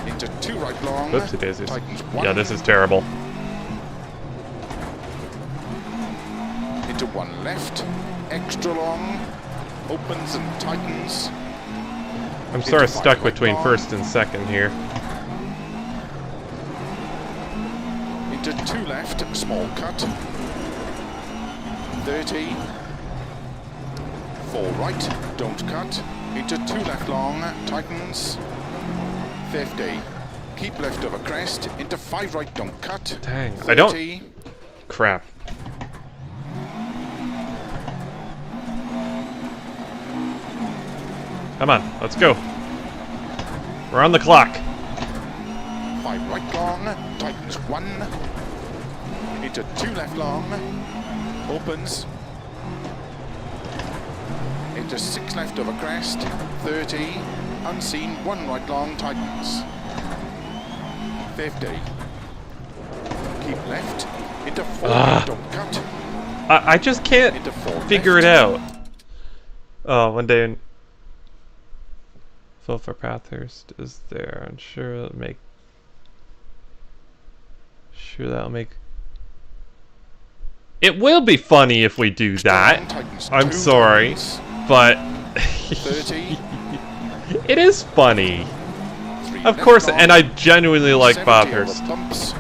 Into into 2 right long. Oopsie daisies. Tightens 1. Yeah, this is terrible. Into 1 left. Extra long. Opens and tightens. I'm sort of Into 5 stuck right between long. first and second here. Into 2 left. Small cut. 30. 4 right. Don't cut. Into 2 left long. Tightens. 50. Keep left over crest. Into 5 right. Don't cut. Dang, 30. I don't... Crap. Come on, let's go. We're on the clock. 5 right long, tightens 1, into 2 left long, opens, into 6 left over crest, 30, unseen, 1 right long, tightens, 50, keep left, into 4 right, don't cut, I just can't into 4 figure it left. out. Oh, one day in... Full for Bathurst is there. I'm sure it'll make... Sure that'll make... It will be funny if we do that. I'm sorry, but... 30, It is funny. 3 Of left course, long, and I genuinely like 70 Bathurst. over bumps.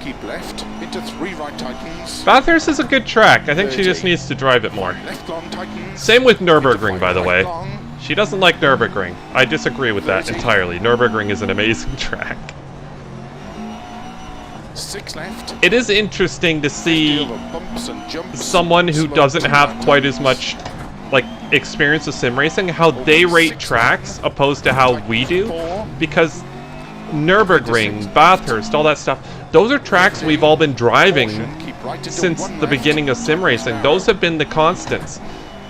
Keep left, into 3 right tightens. Bathurst is a good track. I think she just 30. needs to drive it more. Left long tightens. Same with Into Nürburgring, 5 by the right way. long. She doesn't like Nürburgring. I disagree with that 30. entirely. Nürburgring is an amazing track. 6 left. It is interesting to 50 see over bumps and jumps. someone who Slow doesn't 2 have right quite as tightens. much like experience with sim racing, how they rate tracks opposed to how we do, because Nürburgring, Bathurst, all that stuff, those are tracks we've all been driving Keep right into since 1 the left. beginning of sim racing. Those have been the constants,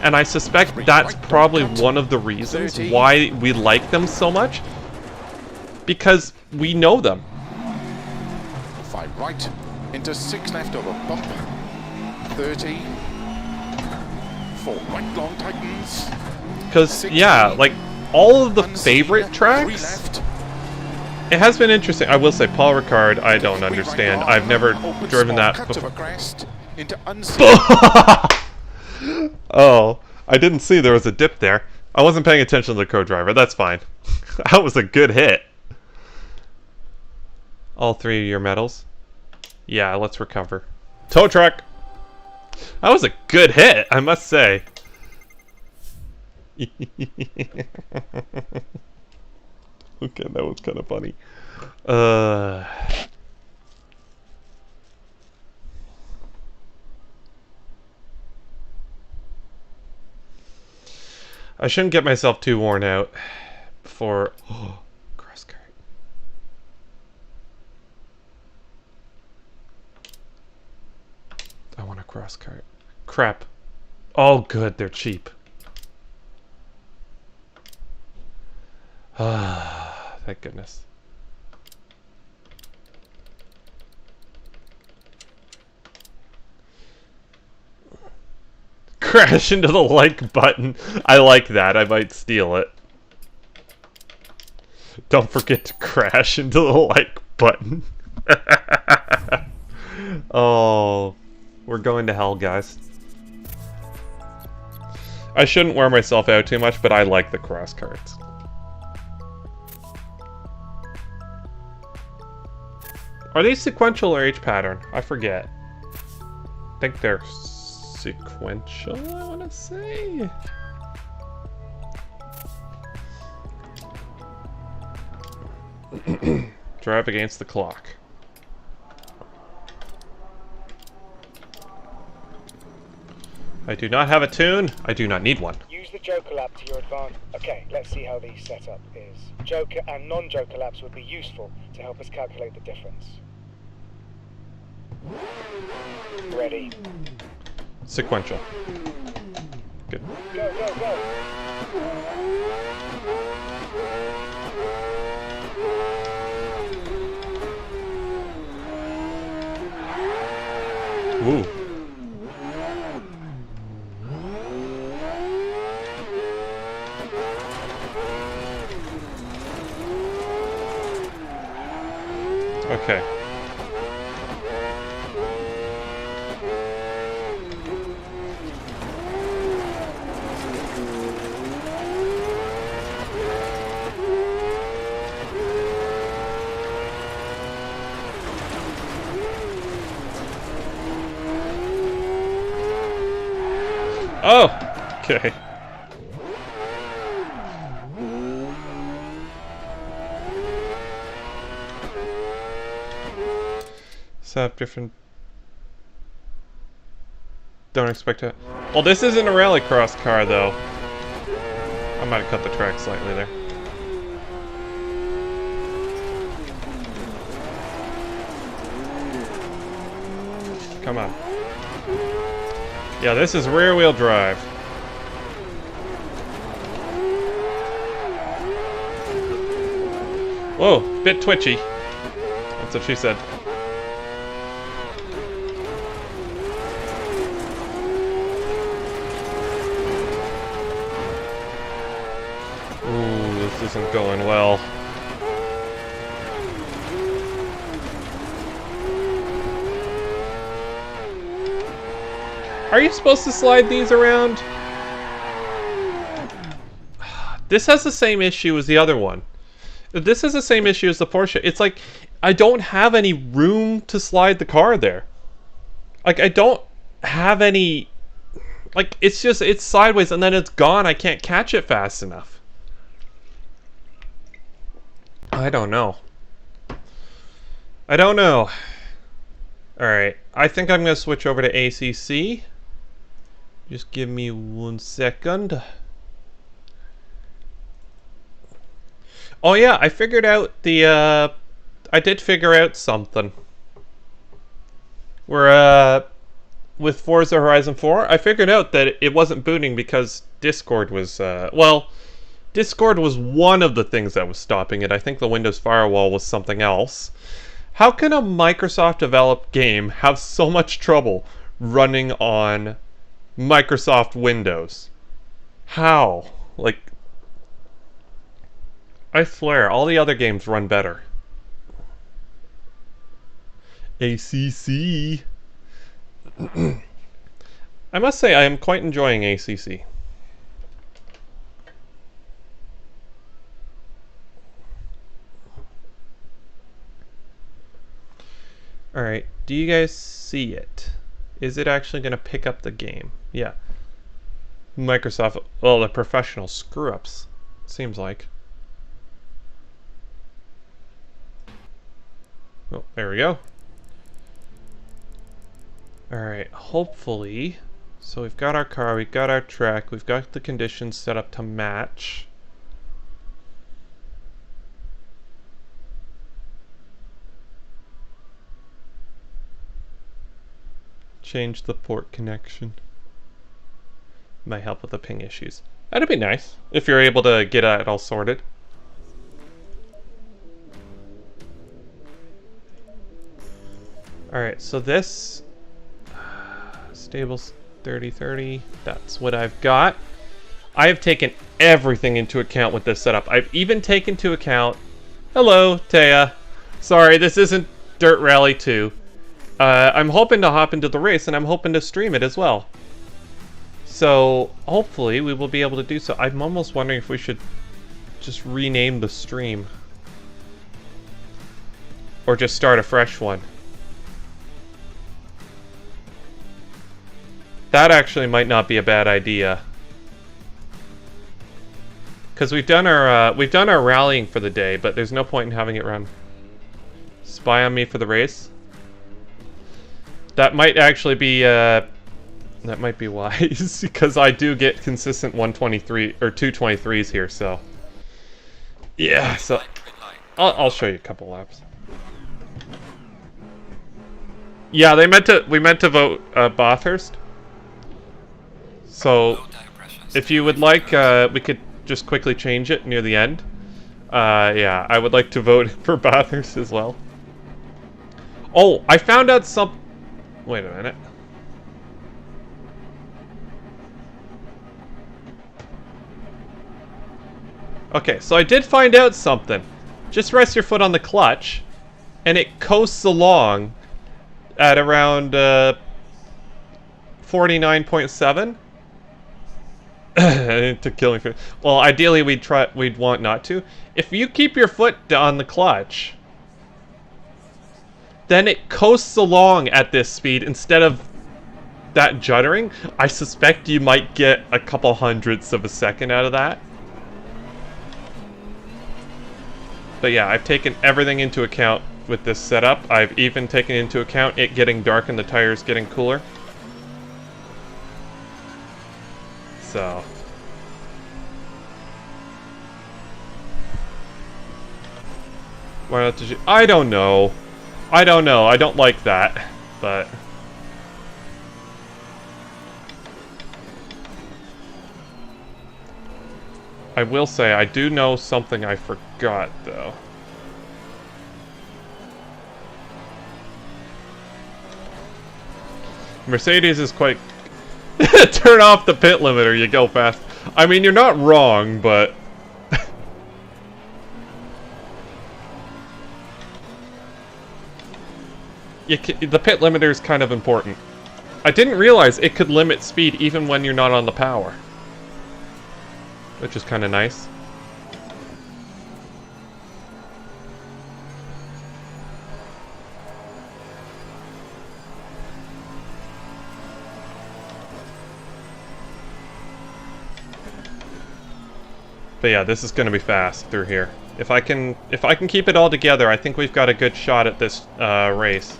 and I suspect that's probably one of the reasons why we like them so much, because we know them. 5 right, into 6 left over bump, 30, 4 right long tightens, Because, yeah, like, all of the unseen, favorite 3 tracks, left, it has been interesting. I will say, Paul Ricard, I don't 3 understand. right long, I've never open driven small that cut before. over crest, into unseen, Oh, I didn't see there was a dip there. I wasn't paying attention to the co-driver. That's fine. That was a good hit. All 3 of your medals. Yeah, let's recover. Tow truck! That was a good hit, I must say. Okay, that was kind of funny. I shouldn't get myself too worn out before... Oh, cross cart. I want a cross cart. Crap. Oh, good, they're cheap. Ah, thank goodness. Crash into the like button. I like that. I might steal it. Don't forget to crash into the like button. Oh, we're going to hell, guys. I shouldn't wear myself out too much, but I like the cross carts. Are they sequential or H pattern? I forget. I think they're sequential, I want to say. Drive against the clock. I do not have a tune. I do not need one. Use the Joker lap to your advantage. Okay, let's see how the setup is. Joker and non-Joker laps would be useful to help us calculate the difference. Ready. Sequential. Good. Go, go, go! Woo. Okay. Oh! Okay. So have different... Don't expect it. Well, this isn't a rallycross car, though. I might have cut the track slightly there. Come on. Yeah, this is rear-wheel drive. Whoa, bit twitchy. That's what she said. Ooh, this isn't going well. Are you supposed to slide these around? This has the same issue as the other one. This has the same issue as the Porsche. It's like, I don't have any room to slide the car there. Like, I don't have any... Like, it's just, it's sideways and then it's gone. I can't catch it fast enough. I don't know. I don't know. Alright, I think I'm going to switch over to ACC. Just give me 1 second. Oh yeah, I figured out the, I did figure out something. Where, with Forza Horizon 4, I figured out that it wasn't booting because Discord was, well, Discord was one of the things that was stopping it. I think the Windows firewall was something else. How can a Microsoft-developed game have so much trouble running on Microsoft Windows? How? Like, I swear, all the other games run better. ACC. I must say, I am quite enjoying ACC. Alright, do you guys see it? Is it actually going to pick up the game? Yeah. Microsoft, well, the professional screw-ups, seems like. Oh, there we go. Alright, hopefully... So we've got our car, we've got our track, we've got the conditions set up to match. Change the port connection. Might help with the ping issues. That'd be nice, if you're able to get it all sorted. Alright, so this... Stables 3030, that's what I've got. I have taken everything into account with this setup. I've even taken into account... Hello, Taya. Sorry, this isn't Dirt Rally 2. I'm hoping to hop into the race, and I'm hoping to stream it as well. So, hopefully, we will be able to do so. I'm almost wondering if we should just rename the stream. Or just start a fresh one. That actually might not be a bad idea. Because we've done our rallying for the day, but there's no point in having it run. Spy on me for the race. That might actually be that might be wise because I do get consistent 123 or 223s here, so yeah. So I'll show you a couple laps. Yeah, we meant to vote Bathurst. So if you would like, we could just quickly change it near the end. Yeah, I would like to vote for Bathurst as well. Oh, I found out some... Wait a minute. Okay, so I did find out something. Just rest your foot on the clutch, and it coasts along at around 49.7. To kill me. Well, ideally we'd want not to. If you keep your foot on the clutch, then it coasts along at this speed instead of that juddering. I suspect you might get a couple hundredths of a second out of that. But yeah, I've taken everything into account with this setup. I've even taken into account it getting dark and the tires getting cooler. So why not did you? I don't know. I don't like that, but I will say I do know something I forgot though. Mercedes is quite turn off the pit limiter, you go fast. I mean, you're not wrong, but the pit limiter is kind of important. I didn't realize it could limit speed even when you're not on the power, which is kind of nice. But yeah, this is going to be fast through here. If I can keep it all together, I think we've got a good shot at this race.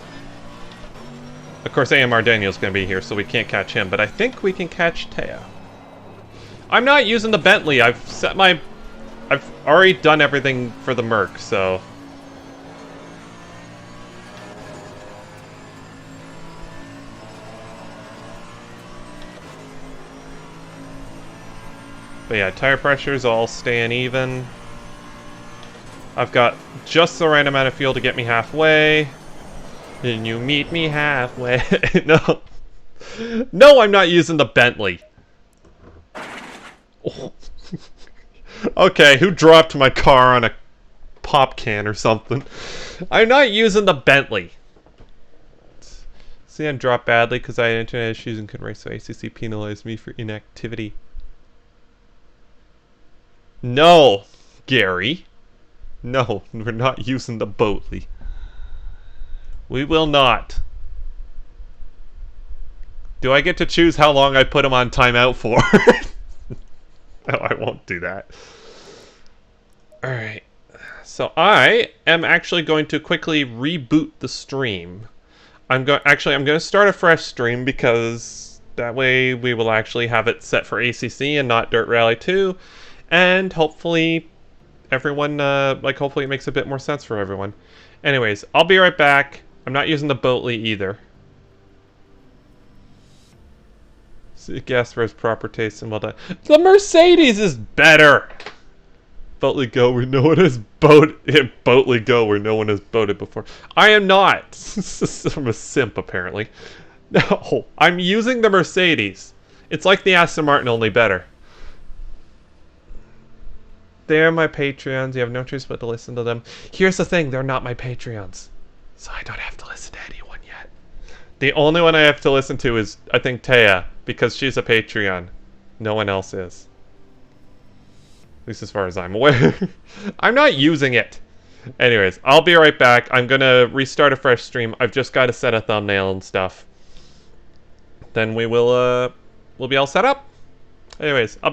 Of course, AMR Daniel's going to be here, so we can't catch him, but I think we can catch Teo. I'm not using the Bentley. I've already done everything for the Merc, so but yeah, tire pressure's all staying even. I've got just the right amount of fuel to get me halfway. And you meet me halfway. No. No, I'm not using the Bentley. Oh. Okay, who dropped my car on a pop can or something? I'm not using the Bentley. See, I'm dropped badly because I had internet issues and couldn't race, so ACC penalized me for inactivity. No, Gary. No, we're not using the Boatley. We will not. Do I get to choose how long I put him on timeout for? No, I won't do that. Alright. So I am actually going to quickly reboot the stream. I'm going to start a fresh stream because that way we will actually have it set for ACC and not Dirt Rally 2. And hopefully everyone, hopefully it makes a bit more sense for everyone. Anyways, I'll be right back. I'm not using the Boatley either. See, gas for his proper taste and well done. The Mercedes is better! Boatley go where no one has Boatley go where no one has boated before. I am not! I'm a simp, apparently. No, I'm using the Mercedes. It's like the Aston Martin, only better. They're my Patreons. You have no choice but to listen to them. Here's the thing, they're not my Patreons. So I don't have to listen to anyone yet. The only one I have to listen to is, I think, Taya, because she's a Patreon. No one else is. At least as far as I'm aware. I'm not using it. Anyways, I'll be right back. I'm gonna restart a fresh stream. I've just got to set a thumbnail and stuff. Then we'll be all set up. Anyways,